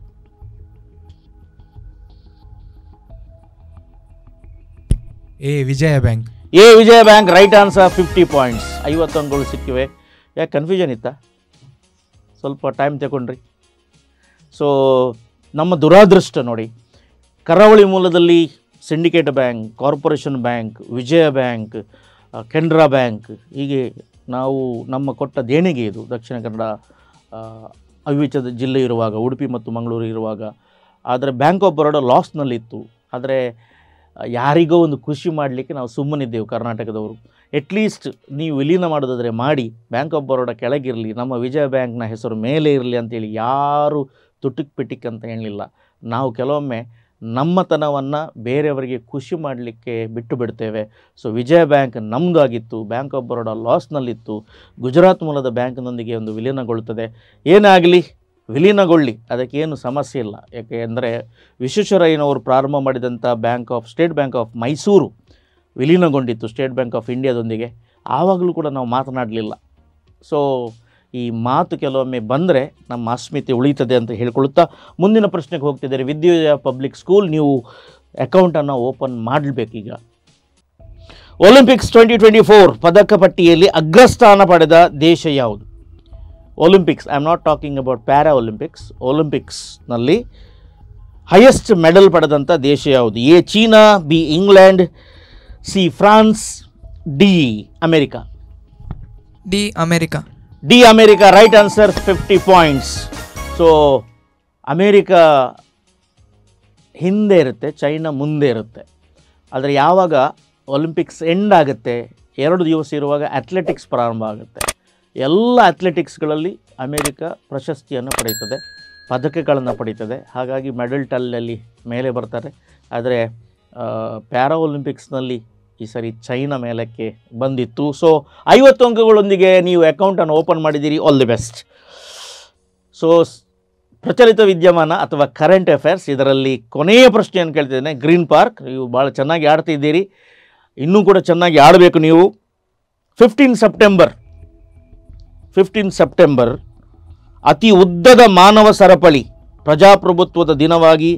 A Vijaya bank. A Vijaya bank right answer. 50 points, 50 ಅಂಕಗಳು ಸಿಕ್ಕಿವೆ. ಯಾಕೆ ಕನ್ಫ್ಯೂಷನ್ ಇತ್ತಾ? ಸ್ವಲ್ಪ ಟೈಮ್ ತಗೊಂಡ್ರಿ. ಸೊ ನಮ್ಮ ದುರಾದೃಷ್ಟ ನೋಡಿ, ಕರಾವಳಿ ಮೂಲದಲ್ಲಿ ಸಿಂಡಿಕೇಟ್ ಬ್ಯಾಂಕ್, ಕಾರ್ಪೊರೇಷನ್ ಬ್ಯಾಂಕ್, ವಿಜಯ ಬ್ಯಾಂಕ್, ಕೆನರಾ ಬ್ಯಾಂಕ್, ಹೀಗೆ ನಾವು ನಮ್ಮ ಕೊಟ್ಟ ದೇಣಿಗೆ ಇದು. ದಕ್ಷಿಣ ಕನ್ನಡ ಅವಿಭಜಿತ ಜಿಲ್ಲೆ ಇರುವಾಗ, ಉಡುಪಿ ಮತ್ತು ಮಂಗಳೂರು ಇರುವಾಗ. ಆದರೆ ಬ್ಯಾಂಕ್ ಆಫ್ ಬರೋಡ ಲಾಸ್ನಲ್ಲಿತ್ತು. ಆದರೆ ಯಾರಿಗೋ ಒಂದು ಖುಷಿ ಮಾಡಲಿಕ್ಕೆ ನಾವು ಸುಮ್ಮನಿದ್ದೆವು ಕರ್ನಾಟಕದವರು. ಎಟ್ಲೀಸ್ಟ್ ನೀವು ವಿಲೀನ ಮಾಡೋದಾದರೆ ಮಾಡಿ, ಬ್ಯಾಂಕ್ ಆಫ್ ಬರೋಡ ಕೆಳಗಿರಲಿ, ನಮ್ಮ ವಿಜಯ ಬ್ಯಾಂಕ್ನ ಹೆಸರು ಮೇಲೆ ಇರಲಿ ಅಂತೇಳಿ ಯಾರೂ ತುಟಿಕ್ ಪಿಟಿಕ್ ಅಂತ ಹೇಳಲಿಲ್ಲ. ನಾವು ಕೆಲವೊಮ್ಮೆ ನಮ್ಮತನವನ್ನು ಬೇರೆಯವರಿಗೆ ಖುಷಿ ಮಾಡಲಿಕ್ಕೆ ಬಿಟ್ಟು ಬಿಡ್ತೇವೆ. ಸೊ ವಿಜಯ ಬ್ಯಾಂಕ್ ನಮ್ಮದಾಗಿತ್ತು, ಬ್ಯಾಂಕ್ ಆಫ್ ಬರೋಡಾ ಲಾಸ್ನಲ್ಲಿತ್ತು, ಗುಜರಾತ್ ಮೂಲದ ಬ್ಯಾಂಕ್ನೊಂದಿಗೆ ಒಂದು ವಿಲೀನಗೊಳ್ಳುತ್ತದೆ. ಏನಾಗಲಿ, ವಿಲೀನಗೊಳ್ಳಿ, ಅದಕ್ಕೇನು ಸಮಸ್ಯೆ ಇಲ್ಲ. ಯಾಕೆ ಅಂದರೆ ವಿಶ್ವೇಶ್ವರಯ್ಯನವರು ಪ್ರಾರಂಭ ಮಾಡಿದಂಥ ಸ್ಟೇಟ್ ಬ್ಯಾಂಕ್ ಆಫ್ ಮೈಸೂರು ವಿಲೀನಗೊಂಡಿತ್ತು ಸ್ಟೇಟ್ ಬ್ಯಾಂಕ್ ಆಫ್ ಇಂಡಿಯಾದೊಂದಿಗೆ. ಆವಾಗಲೂ ಕೂಡ ನಾವು ಮಾತನಾಡಲಿಲ್ಲ. ಸೊ ಈ ಮಾತು ಕೆಲವೊಮ್ಮೆ ಬಂದರೆ ನಮ್ಮ ಅಸ್ಮಿತೆ ಉಳಿತದೆ ಅಂತ ಹೇಳ್ಕೊಳ್ಳುತ್ತಾ ಮುಂದಿನ ಪ್ರಶ್ನೆಗೆ ಹೋಗ್ತಿದ್ದಾರೆ. ವಿದ್ಯೋದಯ ಪಬ್ಲಿಕ್ ಸ್ಕೂಲ್, ನೀವು ಅಕೌಂಟನ್ನು ಓಪನ್ ಮಾಡಬೇಕೀಗ. ಒಲಿಂಪಿಕ್ಸ್ 2024 ಪದಕ ಪಟ್ಟಿಯಲ್ಲಿ ಅಗ್ರಸ್ಥಾನ ಪಡೆದ ದೇಶ ಯಾವುದು? Olympics, I am not talking about para olympics. ಒಲಿಂಪಿಕ್ಸ್ನಲ್ಲಿ ಹೈಯೆಸ್ಟ್ ಮೆಡಲ್ ಪಡೆದಂಥ ದೇಶ ಯಾವುದು? A China, B England, C France, D America. D America right answer, 50 points. So America ಹಿಂದೆ ಇರುತ್ತೆ, ಚೈನಾ ಮುಂದೆ ಇರುತ್ತೆ. ಆದರೆ ಯಾವಾಗ ಒಲಿಂಪಿಕ್ಸ್ ಎಂಡ್ ಆಗುತ್ತೆ, 2 ದಿವಸ ಇರುವಾಗ ಅಥ್ಲೆಟಿಕ್ಸ್ ಪ್ರಾರಂಭ ಆಗುತ್ತೆ. ಎಲ್ಲ ಅಥ್ಲೆಟಿಕ್ಸ್ಗಳಲ್ಲಿ ಅಮೇರಿಕಾ ಪ್ರಶಸ್ತಿಯನ್ನು ಪಡೆಯುತ್ತದೆ, ಪದಕಗಳನ್ನು ಪಡೀತದೆ. ಹಾಗಾಗಿ ಮೆಡಲ್ ಟಲ್ಲಲ್ಲಿ ಮೇಲೆ ಬರ್ತಾರೆ. ಆದರೆ ಪ್ಯಾರಾ ಒಲಿಂಪಿಕ್ಸ್ನಲ್ಲಿ ಈ ಸರಿ ಚೈನಾ ಮೇಲಕ್ಕೆ ಬಂದಿತ್ತು. ಸೊ 50 ಅಂಕಗಳೊಂದಿಗೆ ನೀವು ಅಕೌಂಟನ್ನು ಓಪನ್ ಮಾಡಿದ್ದೀರಿ. All the best. ಸೊ ಪ್ರಚಲಿತ ವಿದ್ಯಮಾನ ಅಥವಾ ಕರೆಂಟ್ ಅಫೇರ್ಸ್, ಇದರಲ್ಲಿ ಕೊನೆಯ ಪ್ರಶ್ನೆಯನ್ನು ಕೇಳ್ತಿದ್ದೇನೆ. ಗ್ರೀನ್ ಪಾರ್ಕ್, ನೀವು ಭಾಳ ಚೆನ್ನಾಗಿ ಆಡ್ತಿದ್ದೀರಿ, ಇನ್ನೂ ಕೂಡ ಚೆನ್ನಾಗಿ ಆಡಬೇಕು ನೀವು. 15 ಸೆಪ್ಟೆಂಬರ್ ಅತಿ ಉದ್ದದ ಮಾನವ ಸರಪಳಿ ಪ್ರಜಾಪ್ರಭುತ್ವದ ದಿನವಾಗಿ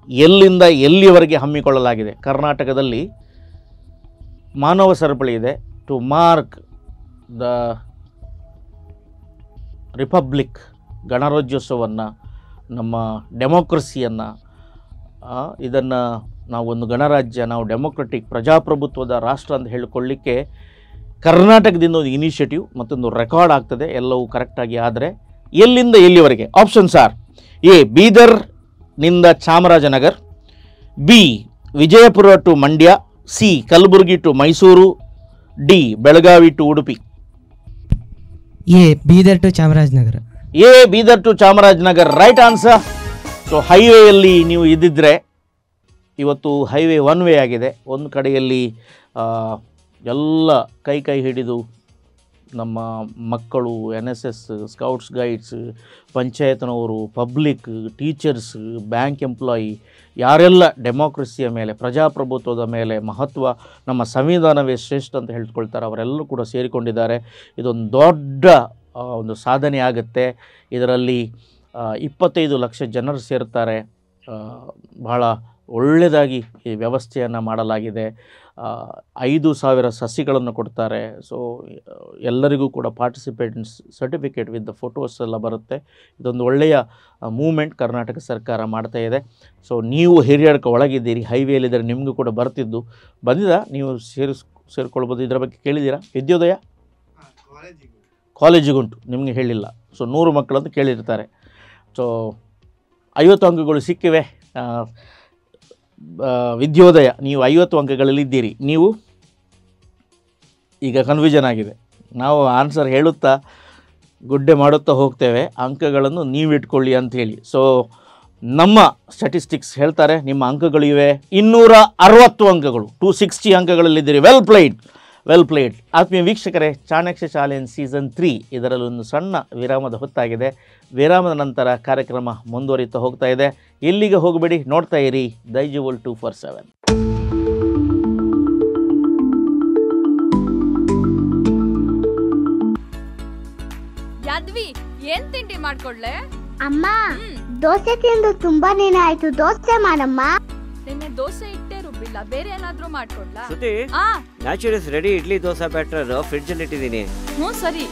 ಎಲ್ಲಿಂದ ಎಲ್ಲಿಯವರೆಗೆ ಹಮ್ಮಿಕೊಳ್ಳಲಾಗಿದೆ? ಕರ್ನಾಟಕದಲ್ಲಿ ಮಾನವ ಸರಪಳಿ ಇದೆ ಟು ಮಾರ್ಕ್ ದ ರಿಪಬ್ಲಿಕ್, ಗಣರಾಜ್ಯೋತ್ಸವವನ್ನು, ನಮ್ಮ ಡೆಮೋಕ್ರಸಿಯನ್ನು. ಇದನ್ನು ನಾವು ಒಂದು ಗಣರಾಜ್ಯ, ನಾವು ಡೆಮೋಕ್ರೆಟಿಕ್ ಪ್ರಜಾಪ್ರಭುತ್ವದ ರಾಷ್ಟ್ರ ಅಂತ ಹೇಳಿಕೊಳ್ಳಿಕ್ಕೆ ಕರ್ನಾಟಕದಿಂದ ಒಂದು ಇನಿಷಿಯೇಟಿವ್ ಮತ್ತೊಂದು ರೆಕಾರ್ಡ್ ಆಗ್ತದೆ, ಎಲ್ಲವೂ ಕರೆಕ್ಟಾಗಿ. ಆದರೆ ಎಲ್ಲಿಂದ ಎಲ್ಲಿವರೆಗೆ? ಆಪ್ಷನ್ಸ್ ಆರ್: ಎ ಬೀದರ್ನಿಂದ Chamarajanagar, B Vijayapura to Mandya, C Kalaburagi to Mysuru, D Belagavi to Udupi. A Bidar to Chamarajanagar right answer. So ಹೈವೇಯಲ್ಲಿ ನೀವು ಇದ್ದಿದ್ದರೆ, ಇವತ್ತು ಹೈವೇ 1 ವೇ ಆಗಿದೆ. ಒಂದು ಕಡೆಯಲ್ಲಿ ಎಲ್ಲ ಕೈ ಹಿಡಿದು ನಮ್ಮ ಮಕ್ಕಳು, NSS, ಸ್ಕೌಟ್ಸ್ ಗೈಡ್ಸ್, ಪಂಚಾಯತ್ನವರು, ಪಬ್ಲಿಕ್, ಟೀಚರ್ಸ್, ಬ್ಯಾಂಕ್ ಎಂಪ್ಲಾಯಿ, ಯಾರೆಲ್ಲ ಡೆಮೋಕ್ರಸಿಯ ಮೇಲೆ, ಪ್ರಜಾಪ್ರಭುತ್ವದ ಮೇಲೆ ಮಹತ್ವ, ನಮ್ಮ ಸಂವಿಧಾನವೇ ಶ್ರೇಷ್ಠ ಅಂತ ಹೇಳ್ಕೊಳ್ತಾರೆ, ಅವರೆಲ್ಲರೂ ಕೂಡ ಸೇರಿಕೊಂಡಿದ್ದಾರೆ. ಇದೊಂದು ದೊಡ್ಡ ಒಂದು ಸಾಧನೆ ಆಗುತ್ತೆ. ಇದರಲ್ಲಿ 25 ಲಕ್ಷ ಜನರು ಸೇರ್ತಾರೆ. ಬಹಳ ಒಳ್ಳೆಯದಾಗಿ ಈ ವ್ಯವಸ್ಥೆಯನ್ನು ಮಾಡಲಾಗಿದೆ. 5,000 ಸಸಿಗಳನ್ನು ಕೊಡ್ತಾರೆ. ಸೊ ಎಲ್ಲರಿಗೂ ಕೂಡ participates certificate with the photos ಎಲ್ಲ ಬರುತ್ತೆ. ಇದೊಂದು ಒಳ್ಳೆಯ ಮೂಮೆಂಟ್ ಕರ್ನಾಟಕ ಸರ್ಕಾರ ಮಾಡ್ತಾ ಇದೆ. ಸೊ ನೀವು ಹಿರಿಯಡ್ಕ ಒಳಗಿದ್ದೀರಿ, ಹೈವೇಲಿದ್ದರೆ ನಿಮಗೂ ಕೂಡ ಬಂದಿದ ನೀವು ಸೇರಿಕೊಳ್ಬೋದು. ಇದರ ಬಗ್ಗೆ ಕೇಳಿದ್ದೀರಾ? ವಿದ್ಯೋದಯ ಕಾಲೇಜಿಗುಂಟು, ನಿಮಗೆ ಹೇಳಿಲ್ಲ. ಸೊ 100 ಮಕ್ಕಳಂತ ಕೇಳಿರ್ತಾರೆ. ಸೊ 50 ಅಂಕಗಳು ಸಿಕ್ಕಿವೆ. ವಿದ್ಯೋದಯ, ನೀವು 50 ಅಂಕಗಳಲ್ಲಿದ್ದೀರಿ. ನೀವು ಈಗ ಕನ್ಫ್ಯೂಷನ್ ಆಗಿದೆ. ನಾವು ಆನ್ಸರ್ ಹೇಳುತ್ತಾ ಗುಡ್ಡೆ ಮಾಡುತ್ತಾ ಹೋಗ್ತೇವೆ, ಅಂಕಗಳನ್ನು ನೀವು ಇಟ್ಕೊಳ್ಳಿ ಅಂಥೇಳಿ. ಸೊ ನಮ್ಮ ಸ್ಟ್ಯಾಟಿಸ್ಟಿಕ್ಸ್ ಹೇಳ್ತಾರೆ ನಿಮ್ಮ ಅಂಕಗಳಿವೆ 260 ಅಂಕಗಳು, 260 ಅಂಕಗಳಲ್ಲಿದ್ದೀರಿ. Well played. ಆತ್ಮೀಯ ವೀಕ್ಷಕರೇ, ಚಾಣಕ್ಯ ಚಾಲೆಂಜ್ ಸೀಸನ್ 3 ಇದರಲ್ಲಿ ಒಂದು ಸಣ್ಣ ವಿರಾಮದ ಹೊತ್ತಾಗಿದೆ. ವಿರಾಮದ ನಂತರ ಕಾರ್ಯಕ್ರಮ ಮುಂದುವರಿತಾ ಹೋಗ್ತಾ ಇದೆ. ಎಲ್ಲಿಗೆ ಹೋಗಬೇಡಿ, ನೋಡ್ತಾ ಇರಿ ದೈಜುವಲ್ 247. ಯಾದ್ವಿ, ಏನ್ ತಿಂಡಿ ಮಾಡ್ಕೊಡ್ಲೆ? ಅಮ್ಮ, ದೋಸೆ ತಿಂದು ತುಂಬಾ ದಿನ ಆಯ್ತು, ದೋಸೆ ಮಾಡಮ್ಮ. ನಿನ್ನೆ ದೋಸೆ ಇಟ್ಟೇ ರುಬ್ಬಿಲ್ಲ, ಬೇರೆ ಏನಾದ್ರೂ ಮಾಡ್ಕೊಡ್ಲಾ? Shruti, Naturals ready idli dosa batter fridge ಅಲ್ಲಿ ಇಟ್ಟಿದ್ದೀನಿ. ಸರಿ.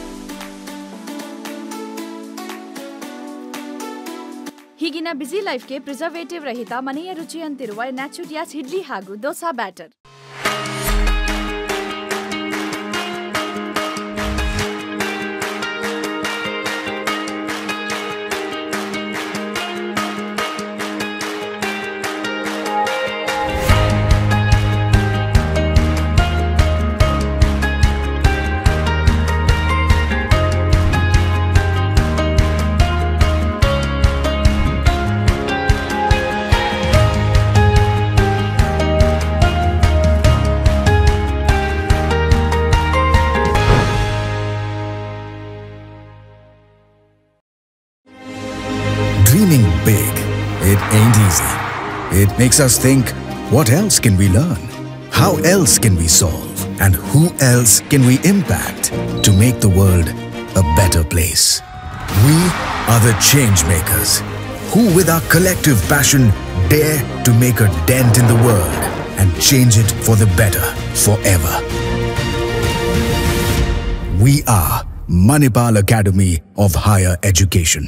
ಹೀಗಿನ ಬ್ಯುಸಿ ಲೈಫ್ಗೆ ಪ್ರಿಸರ್ವೇಟಿವ್ ರಹಿತ ಮನೆಯ ರುಚಿ ಅಂತಿರುವ ನ್ಯಾಚುರಿಯಾಸ್ ಇಡ್ಲಿ ಹಾಗೂ dosa batter. It makes us think, what else can we learn? How else can we solve? And who else can we impact to make the world a better place? We are the change makers, who with our collective passion dare to make a dent in the world and change it for the better forever. We are Manipal Academy of Higher Education.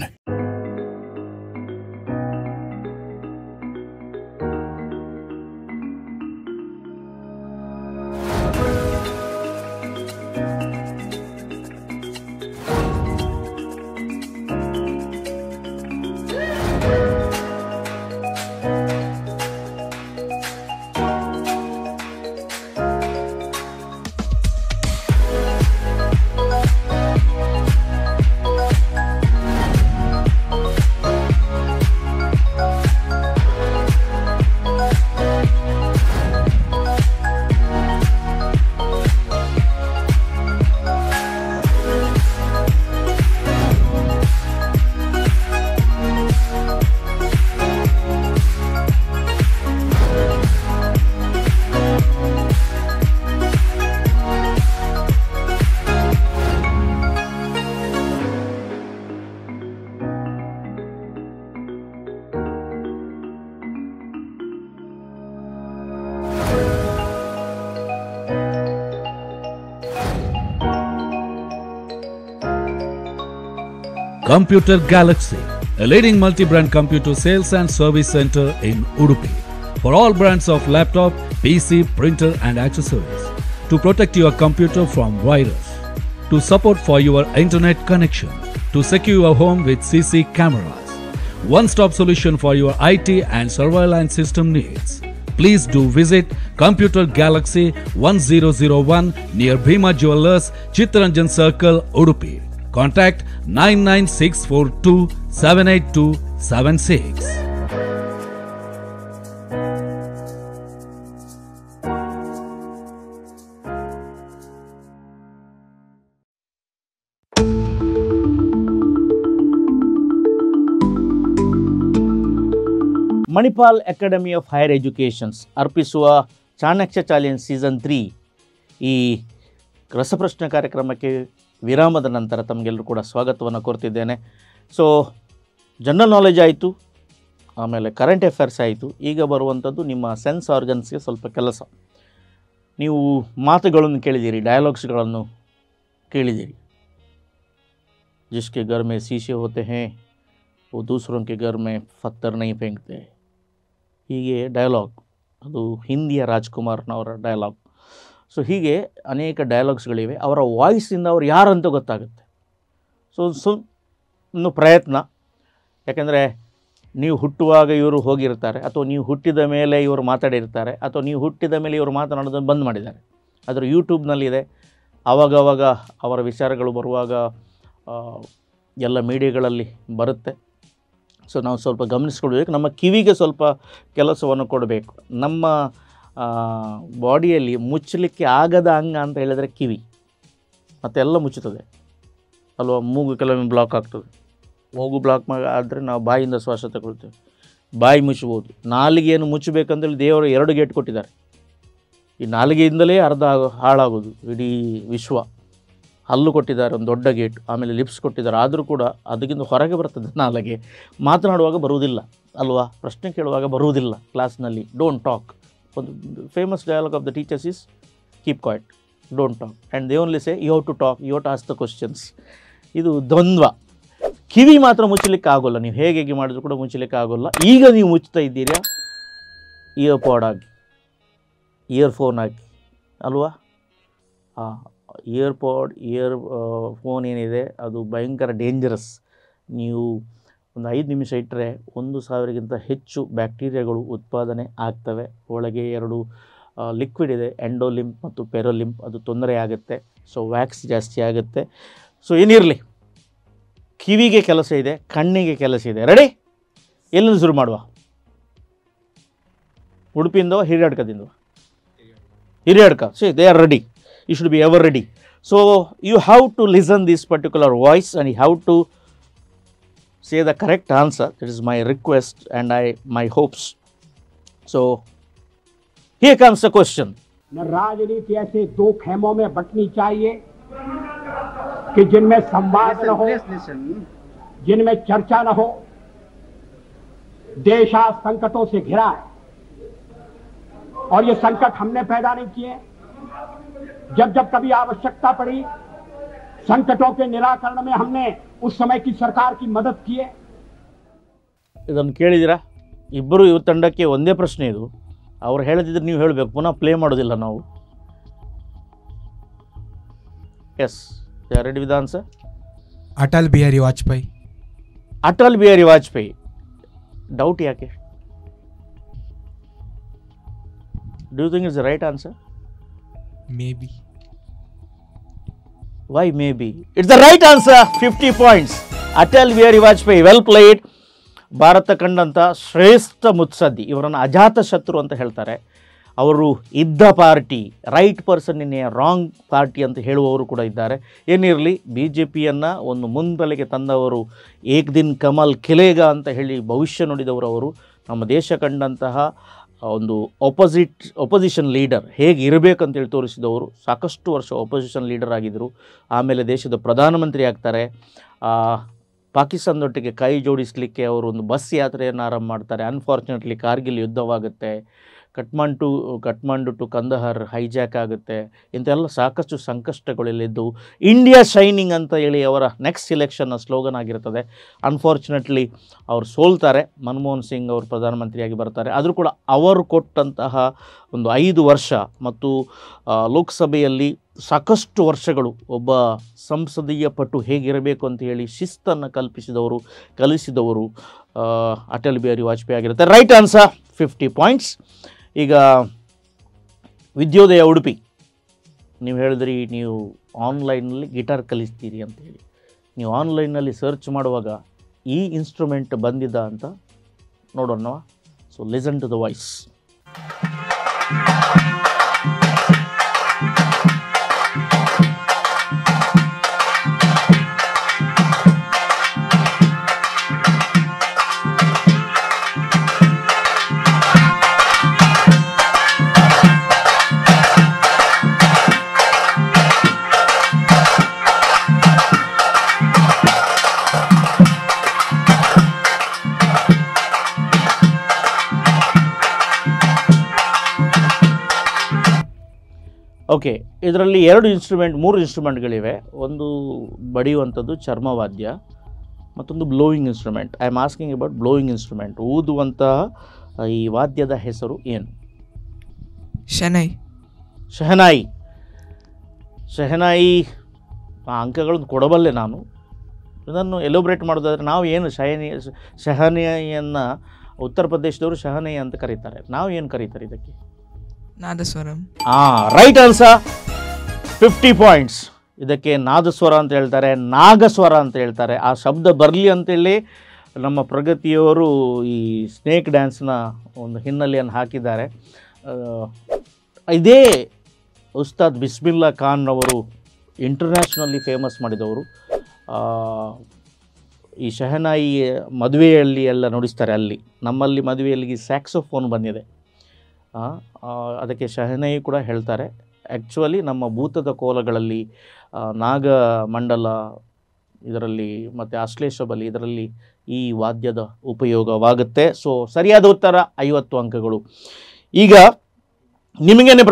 Computer Galaxy, a leading multi-brand computer sales and service center in Udupi. For all brands of laptop, PC, printer and accessories. To protect your computer from virus. To support for your internet connection. To secure your home with CC cameras. One-stop solution for your IT and surveillance system needs. Please do visit Computer Galaxy 1001 near Bhima Jewellers, Chittaranjan Circle, Udupi. Contact 99642 78276. Manipal academy of higher educations ಅರ್ಪಿಸುವ Chanakya challenge season 3 ಈ ರಸಪ್ರಶ್ನೆ ಕಾರ್ಯಕ್ರಮಕ್ಕೆ ವಿರಾಮದ ನಂತರ ತಮಗೆಲ್ಲರೂ ಕೂಡ ಸ್ವಾಗತವನ್ನು ಕೋರ್ತಿದ್ದೇನೆ. So general knowledge ಆಯಿತು, ಆಮೇಲೆ ಕರೆಂಟ್ ಅಫೇರ್ಸ್ ಆಯಿತು. ಈಗ ಬರುವಂಥದ್ದು ನಿಮ್ಮ ಸೆನ್ಸ್ ಆರ್ಗನ್ಸ್ಗೆ ಸ್ವಲ್ಪ ಕೆಲಸ. ನೀವು ಮಾತುಗಳನ್ನು ಕೇಳಿದ್ದೀರಿ, ಡಯಲಾಗ್ಸ್ಗಳನ್ನು ಕೇಳಿದ್ದೀರಿ. ಜಿಸ್ಕೆ ಘರ್ ಮೇ ಶೀಶೆ ಹೋತೆ ಹೇ वो दूसरों के घर में पत्थर नहीं फेंकते. ಹೀಗೆ ಡಯಲಾಗ್, ಅದು ಹಿಂದಿಯ ರಾಜ್ಕುಮಾರ್ನವರ ಡಯಲಾಗ್. ಸೊ ಹೀಗೆ ಅನೇಕ ಡಯಲಾಗ್ಸ್ಗಳಿವೆ. ಅವರ ವಾಯ್ಸಿಂದ ಅವ್ರು ಯಾರಂತ ಗೊತ್ತಾಗುತ್ತೆ. ಸೊ ಇನ್ನು ಪ್ರಯತ್ನ, ಯಾಕೆಂದರೆ ನೀವು ಹುಟ್ಟುವಾಗ ಇವರು ಹೋಗಿರ್ತಾರೆ, ಅಥವಾ ನೀವು ಹುಟ್ಟಿದ ಮೇಲೆ ಇವರು ಮಾತಾಡಿರ್ತಾರೆ, ಅಥವಾ ನೀವು ಹುಟ್ಟಿದ ಮೇಲೆ ಇವರು ಮಾತನಾಡೋದನ್ನು ಬಂದ್ ಮಾಡಿದ್ದಾರೆ. ಅದರ ಯೂಟ್ಯೂಬ್ನಲ್ಲಿದೆ. ಆವಾಗವಾಗ ಅವರ ವಿಚಾರಗಳು ಬರುವಾಗ ಎಲ್ಲ ಮೀಡಿಯಾಗಳಲ್ಲಿ ಬರುತ್ತೆ. ಸೊ ನಾವು ಸ್ವಲ್ಪ ಗಮನಿಸ್ಕೊಳ್ಬೇಕು, ನಮ್ಮ ಕಿವಿಗೆ ಸ್ವಲ್ಪ ಕೆಲಸವನ್ನು ಕೊಡಬೇಕು. ನಮ್ಮ ಬಾಡಿಯಲ್ಲಿ ಮುಚ್ಚಲಿಕ್ಕೆ ಆಗದ ಅಂಗ ಅಂತ ಹೇಳಿದರೆ ಕಿವಿ, ಮತ್ತೆಲ್ಲ ಮುಚ್ಚುತ್ತದೆ ಅಲ್ವಾ. ಮೂಗು ಕೆಲವೊಮ್ಮೆ ಬ್ಲಾಕ್ ಆಗ್ತದೆ. ಮೂಗು ಬ್ಲಾಕ್ ಆದರೆ ನಾವು ಬಾಯಿಂದ ಶ್ವಾಸ ತಗೊಳ್ತೇವೆ, ಬಾಯಿ ಮುಚ್ಚಬೋದು. ನಾಲಿಗೆಯನ್ನು ಮುಚ್ಚಬೇಕಂತೇಳಿ ದೇವರು 2 ಗೇಟ್ ಕೊಟ್ಟಿದ್ದಾರೆ. ಈ ನಾಲಿಗೆಯಿಂದಲೇ ಅರ್ಧ ಹಾಳಾಗೋದು ಇಡೀ ವಿಶ್ವ. ಹಲ್ಲು ಕೊಟ್ಟಿದ್ದಾರೆ, ಒಂದು ದೊಡ್ಡ ಗೇಟ್, ಆಮೇಲೆ ಲಿಪ್ಸ್ ಕೊಟ್ಟಿದ್ದಾರೆ. ಆದರೂ ಕೂಡ ಅದಕ್ಕಿಂತ ಹೊರಗೆ ಬರ್ತದೆ ನಾಲಿಗೆ. ಮಾತನಾಡುವಾಗ ಬರುವುದಿಲ್ಲ ಅಲ್ವಾ, ಪ್ರಶ್ನೆ ಕೇಳುವಾಗ ಬರುವುದಿಲ್ಲ ಕ್ಲಾಸ್ನಲ್ಲಿ. Don't talk. ಒಂದು famous dialogue of the teachers is keep quiet, don't talk. And they only say you have to talk, you have to ask the questions. ಇದು ದ್ವಂದ್ವ. ಕಿವಿ ಮಾತ್ರ ಮುಚ್ಚಲಿಕ್ಕೆ ಆಗೋಲ್ಲ, ನೀವು ಹೇಗೆ ಮಾಡಿದ್ರು ಕೂಡ ಮುಚ್ಚಲಿಕ್ಕೆ ಆಗೋಲ್ಲ. ಈಗ ನೀವು ಮುಚ್ತಾ ಇದ್ದೀರಾ, ಇಯರ್ಪಾಡ್ ಆಗಿ, ಇಯರ್ಫೋನ್ ಆಗಿ ಅಲ್ವಾ. ಇಯರ್ ಫೋನ್ ಏನಿದೆ ಅದು ಭಯಂಕರ ಡೇಂಜರಸ್. ನೀವು ಒಂದು 5 ನಿಮಿಷ ಇಟ್ಟರೆ 1000ಗಿಂತ ಹೆಚ್ಚು ಬ್ಯಾಕ್ಟೀರಿಯಾಗಳು ಉತ್ಪಾದನೆ ಆಗ್ತವೆ. ಒಳಗೆ 2 ಲಿಕ್ವಿಡ್ ಇದೆ, ಎಂಡೋಲಿಂಪ್ ಮತ್ತು ಪೆರೋಲಿಂಪ್. ಅದು ತೊಂದರೆ ಆಗುತ್ತೆ. ಸೊ ವ್ಯಾಕ್ಸ್ ಜಾಸ್ತಿ ಆಗುತ್ತೆ. ಸೊ ಏನಿರಲಿ, ಕಿವಿಗೆ ಕೆಲಸ ಇದೆ, ಕಣ್ಣಿಗೆ ಕೆಲಸ ಇದೆ. ರೆಡಿ? ಎಲ್ಲಿಂದ ಶುರು ಮಾಡುವ? ಉಡುಪಿಯಿಂದ, ಹಿರಿಯಡ್ಕದಿಂದ? Hiriyadka. See they are ready. You should be ever ready. So you have to listen this particular voice and you have to say the correct answer. That is my request and my hopes. So here comes the question. राजनीति ऐसे दो खेमों में बंटनी चाहिए कि जिनमें संवाद न हो, जिनमें चर्चा न हो। देश आज संकटों से घिरा है और ये संकट हमने पैदा नहीं किए। जब जब कभी आवश्यकता पड़ी संकटों के निराकरण में हमने उस समय की सरकार की मदद की है। ಇದನ್ನು ಕೇಳಿದಿರಾ? ಇಬ್ಬರು ಇವ್ರ ತಂಡಕ್ಕೆ ಒಂದೇ ಪ್ರಶ್ನೆ ಇದು. ಅವ್ರು ಹೇಳದಿದ್ರೆ ನೀವು ಹೇಳಬೇಕು, ಪುನಃ ಪ್ಲೇ ಮಾಡೋದಿಲ್ಲ ನಾವು. Yes, ready with answer? Atal Bihari Vajpayee. Atal Bihari Vajpayee. Doubt ಯಾಕೆ? Do you think it's the right answer? Maybe. Why maybe? It's the right answer. 50 points. Atal Bihari Vajpayee, well played. Bharat ಕಂಡಂಥ ಶ್ರೇಷ್ಠ ಮುತ್ಸದ್ದಿ, ಇವರನ್ನು ಅಜಾತ ಶತ್ರು ಅಂತ ಹೇಳ್ತಾರೆ. ಅವರು ಇದ್ದ party, right person in a wrong party ಅಂತ ಹೇಳುವವರು ಕೂಡ ಇದ್ದಾರೆ. ಏನಿರಲಿ, ಬಿ ಜೆ ಪಿಯನ್ನು ಒಂದು ಮುನ್ನೆಲೆಗೆ ತಂದವರು, ಏಕ್ ದಿನ್ ಕಮಲ್ ಖಿಲೇಗಾ ಅಂತ ಹೇಳಿ ಭವಿಷ್ಯ ನುಡಿದವರು ಅವರು. ನಮ್ಮ ದೇಶ ಕಂಡಂತಹ ಒಂದು ಒಪೋಸಿಷನ್ ಲೀಡರ್ ಹೇಗೆ ಇರಬೇಕಂತೇಳಿ ತೋರಿಸಿದವರು. ಸಾಕಷ್ಟು ವರ್ಷ ಒಪೋಸಿಷನ್ ಲೀಡರ್ ಆಗಿದ್ದರು. ಆಮೇಲೆ ದೇಶದ ಪ್ರಧಾನಮಂತ್ರಿ ಆಗ್ತಾರೆ. ಪಾಕಿಸ್ತಾನದೊಟ್ಟಿಗೆ ಕೈ ಜೋಡಿಸಲಿಕ್ಕೆ ಅವರು ಒಂದು ಬಸ್ ಯಾತ್ರೆಯನ್ನು ಆರಂಭ ಮಾಡ್ತಾರೆ. ಅನ್ಫಾರ್ಚುನೇಟ್ಲಿ ಕಾರ್ಗಿಲ್ ಯುದ್ಧವಾಗುತ್ತೆ. ಕಠ್ಮಂಡು ಟು ಕಂದಹಾರ್ ಹೈಜಾಕ್ ಆಗುತ್ತೆ. ಇಂಥೆಲ್ಲ ಸಾಕಷ್ಟು ಸಂಕಷ್ಟಗಳೆಲ್ಲಿದ್ದು ಇಂಡಿಯಾ ಶೈನಿಂಗ್ ಅಂತ ಹೇಳಿ ಅವರ ನೆಕ್ಸ್ಟ್ ಇಲೆಕ್ಷನ್ನ ಸ್ಲೋಗನ್ ಆಗಿರ್ತದೆ. ಅನ್ಫಾರ್ಚುನೇಟ್ಲಿ ಅವರು ಸೋಲ್ತಾರೆ. ಮನಮೋಹನ್ ಸಿಂಗ್ ಅವರು ಪ್ರಧಾನಮಂತ್ರಿಯಾಗಿ ಬರ್ತಾರೆ. ಆದರೂ ಕೂಡ ಅವರು ಕೊಟ್ಟಂತಹ ಒಂದು 5 ವರ್ಷ ಮತ್ತು ಲೋಕಸಭೆಯಲ್ಲಿ ಸಾಕಷ್ಟು ವರ್ಷಗಳು ಒಬ್ಬ ಸಂಸದೀಯ ಪಟು ಹೇಗಿರಬೇಕು ಅಂತ ಹೇಳಿ ಶಿಸ್ತನ್ನು ಕಲಿಸಿದವರು ಅಟಲ್ ಬಿಹಾರಿ ವಾಜಪೇಯಿ ಆಗಿರುತ್ತೆ. Right answer, 50 points. ಈಗ ವಿದ್ಯೋದಯ ಉಡುಪಿ, ನೀವು ಹೇಳಿದ್ರಿ ನೀವು ಆನ್ಲೈನಲ್ಲಿ ಗಿಟಾರ್ ಕಲಿಸ್ತೀರಿ ಅಂತ ಹೇಳಿ. ನೀವು ಆನ್ಲೈನಲ್ಲಿ ಸರ್ಚ್ ಮಾಡುವಾಗ ಈ ಇನ್ಸ್ಟ್ರೂಮೆಂಟ್ ಬಂದಿದ್ದ ಅಂತ ನೋಡೋಣ. So listen to the voice. Okay, ಇದರಲ್ಲಿ 3 ಇನ್ಸ್ಟ್ರೂಮೆಂಟ್ಗಳಿವೆ. ಒಂದು ಬಡಿಯುವಂಥದ್ದು ಚರ್ಮವಾದ್ಯ, ಮತ್ತೊಂದು blowing instrument. I am asking about blowing instrument. ಊದುವಂತಹ ಈ ವಾದ್ಯದ ಹೆಸರು ಏನು? ಶೆಹನಾಯಿ. ಅಂಕಗಳನ್ನು ಕೊಡಬಲ್ಲೆ ನಾನು. ಇದನ್ನು ಎಲೋಬ್ರೇಟ್ ಮಾಡೋದಾದರೆ ನಾವು ಏನು ಶೆಹನಾಯಿಯನ್ನು ಉತ್ತರ ಪ್ರದೇಶದವರು ಶೆಹನಾಯಿ ಅಂತ ಕರೀತಾರೆ. ನಾವು ಏನು ಕರೀತಾರೆ ಇದಕ್ಕೆ? ನಾದಸ್ವರಂ. Right answer, 50 points. ಇದಕ್ಕೆ ನಾದಸ್ವರ ಅಂತ ಹೇಳ್ತಾರೆ, ನಾಗಸ್ವರ ಅಂತ ಹೇಳ್ತಾರೆ. ಆ ಶಬ್ದ ಬರಲಿ ಅಂತೇಳಿ ನಮ್ಮ ಪ್ರಗತಿಯವರು ಈ ಸ್ನೇಕ್ ಡ್ಯಾನ್ಸ್ನ ಒಂದು ಹಿನ್ನೆಲೆಯನ್ನು ಹಾಕಿದ್ದಾರೆ. ಇದೇ ಉಸ್ತಾದ್ ಬಿಸ್ಮಿಲ್ಲಾ ಖಾನ್ ಅವರು ಇಂಟರ್ನ್ಯಾಷನಲ್ಲಿ ಫೇಮಸ್ ಮಾಡಿದವರು. ಈ ಶೆಹನಾಯಿ ಮದುವೆಯಲ್ಲಿ ಎಲ್ಲ ನುಡಿಸ್ತಾರೆ. ಅಲ್ಲಿ ನಮ್ಮಲ್ಲಿ ಮದುವೆಯಲ್ಲಿ ಸ್ಯಾಕ್ಸೋಫೋನ್ ಬಂದಿದೆ, ಅದಕ್ಕೆ ಶೆಹನಾಯಿ ಕೂಡ ಹೇಳ್ತಾರೆ. ಆ್ಯಕ್ಚುಲಿ ನಮ್ಮ ಭೂತದ ಕೋಲಗಳಲ್ಲಿ ನಾಗಮಂಡಲ ಇದರಲ್ಲಿ ಮತ್ತು ಆಶ್ಲೇಷ ಬಲಿ ಇದರಲ್ಲಿ ಈ ವಾದ್ಯದ ಉಪಯೋಗವಾಗುತ್ತೆ. ಸೊ ಸರಿಯಾದ ಉತ್ತರ 50 ಅಂಕಗಳು. ಈಗ ನಿಮಗೇನೆ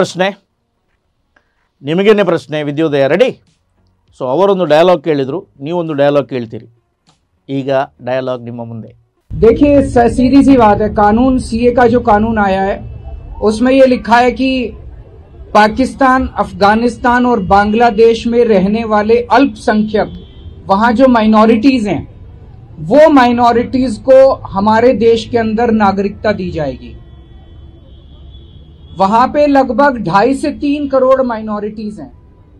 ಪ್ರಶ್ನೆ ವಿದ್ಯೋದಯ. ರೆಡಿ? ಸೊ ಅವರೊಂದು ಡಯಲಾಗ್ ಕೇಳಿದರು, ನೀವೊಂದು ಡಯಲಾಗ್ ಕೇಳ್ತೀರಿ. ಈಗ ಡಯಲಾಗ್ ನಿಮ್ಮ ಮುಂದೆ. देखिए सीधी सी बात है, कानून सीए का जो कानून आया है उसमें ये लिखा है कि पाकिस्तान, अफगानिस्तान और बांग्लादेश में रहने वाले अल्पसंख्यक, वहां जो माइनॉरिटीज हैं, वो माइनॉरिटीज को हमारे देश के अंदर नागरिकता दी जाएगी। वहां पे लगभग 2.5 से 3 करोड़ माइनॉरिटीज हैं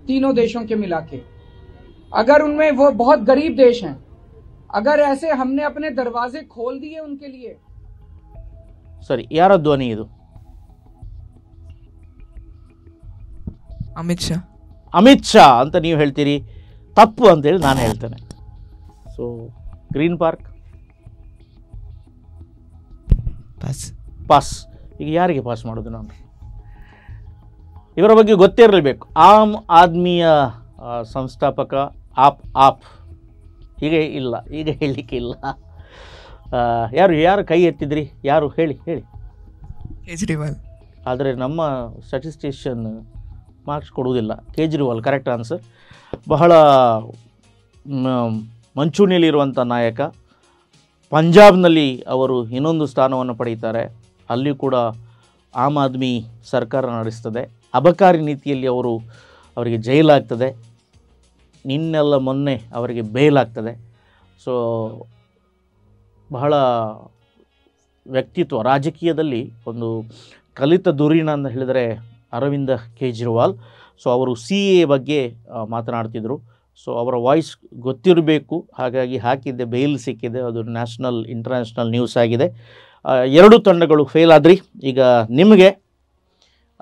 तीनों देशों के मिला के। अगर उनमें वो बहुत गरीब देश हैं, अगर ऐसे हमने अपने दरवाजे खोल दिए उनके लिए। सरी, यार ध्वनि ಇದು? ಅಮಿತ್ ಶಾ ಅಂತ ನೀವು ಹೇಳ್ತೀರಿ, ತಪ್ಪು ಅಂತೇಳಿ ನಾನು ಹೇಳ್ತೇನೆ. So green park, pass. ಈಗ ಯಾರಿಗೆ ಪಾಸ್ ಮಾಡೋದು ನಾನು? ಇವರ ಬಗ್ಗೆ ಗೊತ್ತೇ ಇರಲೇಬೇಕು. ಆಮ್ ಆದ್ಮಿಯ ಸಂಸ್ಥಾಪಕ ಆಪ್ ಹೀಗೆ ಇಲ್ಲ, ಈಗ ಹೇಳಲಿಕ್ಕೆ ಇಲ್ಲ. ಯಾರು ಕೈ ಎತ್ತಿದ್ರಿ? ಯಾರು ಹೇಳಿ ಕೇಜ್ರಿವಾಲ್. ಆದರೆ ನಮ್ಮ ಸ್ಟ್ಯಾಟಿಸ್ಟಿಷಿಯನ್ ಮಾರ್ಕ್ಸ್ ಕೊಡುವುದಿಲ್ಲ. Kejriwal correct answer. ಬಹಳ ಮಂಚೂಣಿಯಲ್ಲಿರುವಂಥ ನಾಯಕ. ಪಂಜಾಬ್ನಲ್ಲಿ ಅವರು ಇನ್ನೊಂದು ಸ್ಥಾನವನ್ನು ಪಡೆಯುತ್ತಾರೆ. ಅಲ್ಲಿ ಕೂಡ ಆಮ್ ಆದ್ಮಿ ಸರ್ಕಾರ ನಡೆಸ್ತದೆ. ಅಬಕಾರಿ ನೀತಿಯಲ್ಲಿ ಅವರಿಗೆ ಜೈಲಾಗ್ತದೆ. ನಿನ್ನೆಲ್ಲ ಮೊನ್ನೆ ಅವರಿಗೆ ಬೇಲಾಗ್ತದೆ. ಸೊ ಬಹಳ ವ್ಯಕ್ತಿತ್ವ, ರಾಜಕೀಯದಲ್ಲಿ ಒಂದು ಕಲಿತ ಧುರೀಣ ಅಂತ ಹೇಳಿದರೆ ಅರವಿಂದ ಕೇಜ್ರಿವಾಲ್. ಸೊ ಅವರು CA ಬಗ್ಗೆ ಮಾತನಾಡ್ತಿದ್ರು. ಸೊ ಅವರ ವಾಯ್ಸ್ ಗೊತ್ತಿರಬೇಕು, ಹಾಗಾಗಿ ಹಾಕಿದ್ದೆ, ಬೇಲ್ ಸಿಕ್ಕಿದೆ. ಅದು ಇಂಟರ್ನ್ಯಾಷನಲ್ ನ್ಯೂಸ್ ಆಗಿದೆ. 2 ತಂಡಗಳು ಫೇಲ್ ಆದ್ರಿ. ಈಗ ನಿಮಗೆ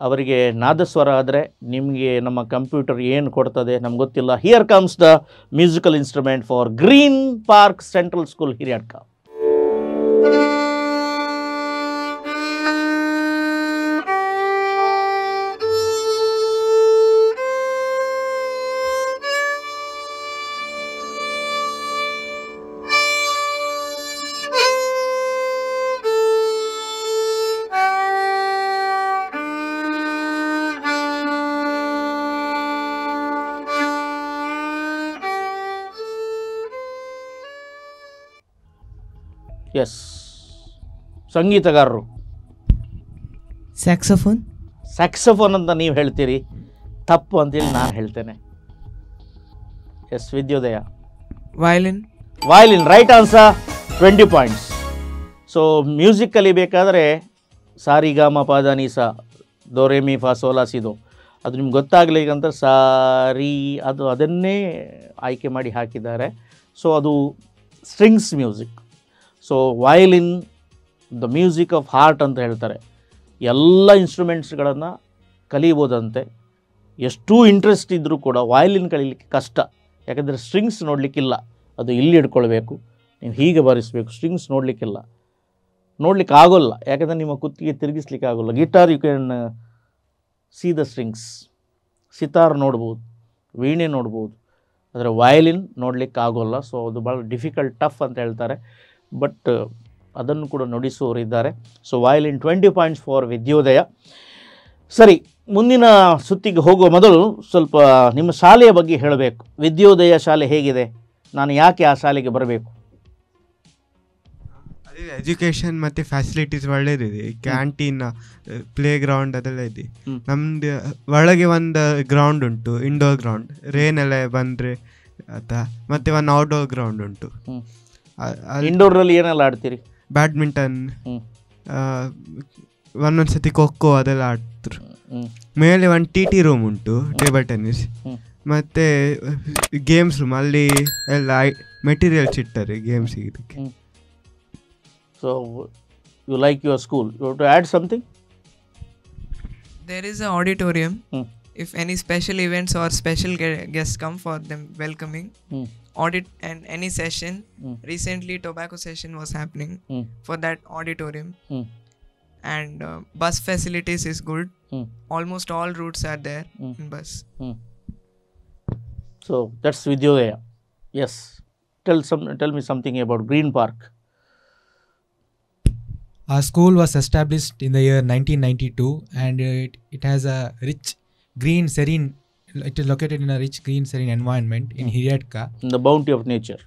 ಅವರಿಗೆ ನಾದಸ್ವರ ಆದರೆ ನಿಮಗೆ ನಮ್ಮ ಕಂಪ್ಯೂಟರ್ ಏನು ಕೊಡ್ತದೆ ನಮ್ಗೆ ಗೊತ್ತಿಲ್ಲ. Here comes the musical instrument for green park central school Hiriyadka. Yes, ಸಂಗೀತಗಾರರು. ಸ್ಯಾಕ್ಸೋಫೋನ್ ಅಂತ ನೀವು ಹೇಳ್ತೀರಿ, ತಪ್ಪು ಅಂತೇಳಿ ನಾನು ಹೇಳ್ತೇನೆ. Yes, Vidyodaya. Violin right answer. 20 points. So music ಕಲಿಬೇಕಾದ್ರೆ ಸಾರಿಗಾಮ ಪಾದಾನೀಸ ದೋರೆಮಿ ಫಾ ಸೋಲಾ ಸಿದೋ ಅದು ನಿಮ್ಗೆ ಗೊತ್ತಾಗಲಿಕ್ಕಂತ ಅದನ್ನೇ ಆಯ್ಕೆ ಮಾಡಿ ಹಾಕಿದ್ದಾರೆ. ಸೊ ಅದು strings music. So violin the music of heart ಅಂತ ಹೇಳ್ತಾರೆ. ಎಲ್ಲ ಇನ್ಸ್ಟ್ರೂಮೆಂಟ್ಸ್ಗಳನ್ನು ಕಲಿಬೋದಂತೆ. ಎಷ್ಟು ಇಂಟ್ರೆಸ್ಟ್ ಇದ್ದರೂ ಕೂಡ ವಯಲಿನ್ ಕಲೀಲಿಕ್ಕೆ ಕಷ್ಟ. ಯಾಕಂದರೆ ಸ್ಟ್ರಿಂಗ್ಸ್ ನೋಡಲಿಕ್ಕಿಲ್ಲ, ಅದು ಇಲ್ಲಿ ಹಿಡ್ಕೊಳ್ಬೇಕು, ನೀವು ಹೀಗೆ ಬಾರಿಸಬೇಕು. ಸ್ಟ್ರಿಂಗ್ಸ್ ನೋಡಲಿಕ್ಕೆ ಆಗೋಲ್ಲ, ಯಾಕಂದರೆ ನಿಮ್ಮ ಕುತ್ತಿಗೆ ತಿರುಗಿಸ್ಲಿಕ್ಕೆ ಆಗೋಲ್ಲ. Guitar you can see the strings, sitar ನೋಡ್ಬೋದು, ವೀಣೆ ನೋಡ್ಬೋದು, ಆದರೆ ವಯಲಿನ್ ನೋಡಲಿಕ್ಕೆ ಆಗೋಲ್ಲ. ಸೊ ಅದು ಭಾಳ ಡಿಫಿಕಲ್ಟ್, ಟಫ್ ಅಂತ ಹೇಳ್ತಾರೆ. ಬಟ್ ಅದನ್ನು ಕೂಡ ನುಡಿಸುವವರಿದ್ದಾರೆ. So violin 20 points for Vidyodaya. ಸರಿ, ಮುಂದಿನ ಸುತ್ತಿಗೆ ಹೋಗುವ ಮೊದಲು ಸ್ವಲ್ಪ ನಿಮ್ಮ ಶಾಲೆಯ ಬಗ್ಗೆ ಹೇಳಬೇಕು. ವಿದ್ಯೋದಯ ಶಾಲೆ ಹೇಗಿದೆ? ನಾನು ಯಾಕೆ ಆ ಶಾಲೆಗೆ ಬರಬೇಕು? ಎಜುಕೇಶನ್ ಮತ್ತು ಫೆಸಿಲಿಟೀಸ್ ಒಳ್ಳೇದಿದೆ. ಕ್ಯಾಂಟೀನ್, ಪ್ಲೇ ಗ್ರೌಂಡ್ ಅದೆಲ್ಲ ಇದೆ. ನಮ್ಮದು ಒಳಗೆ ಒಂದು ಗ್ರೌಂಡ್ ಉಂಟು, ಇಂಡೋರ್ ಗ್ರೌಂಡ್, ರೇನ್ ಎಲ್ಲ ಬಂದರೆ ಮತ್ತು ಒಂದು ಔಟ್ಡೋರ್ ಗ್ರೌಂಡ್ ಉಂಟು. ಇಂಡೋರಲ್ಲಿ ಏನೆಲ್ಲ ಆಡ್ತೀರಿ? ಬ್ಯಾಡ್ಮಿಂಟನ್, ಒಂದೊಂದು ಸತಿ ಖೋಖೋ ಅದೆಲ್ಲ ಆಡ್ತಾರೆ. ಮೇಲೆ ಒಂದು TT ರೂಮ್ ಉಂಟು, ಟೇಬಲ್ ಟೆನ್ನಿಸ್, ಮತ್ತು ಗೇಮ್ಸ್ ರೂಮ್. ಅಲ್ಲಿ ಎಲ್ಲ ಮೆಟೀರಿಯಲ್ಸ್ ಇಟ್ಟಾರೆ ಗೇಮ್ಸಿಗೆ ಇದಕ್ಕೆ. So you like your school. You have to add something? There is an auditorium. If any special events or special guests come, for them welcoming, audit and any session. Recently tobacco session was happening for that auditorium. And bus facilities is good. Almost all routes are there in bus. So that's Vidyodaya. Yes, tell me something about Green Park. Our school was established in the year 1992, and it has a rich green serene. It is located in a rich green serene environment in Hiryadka. In the bounty of nature.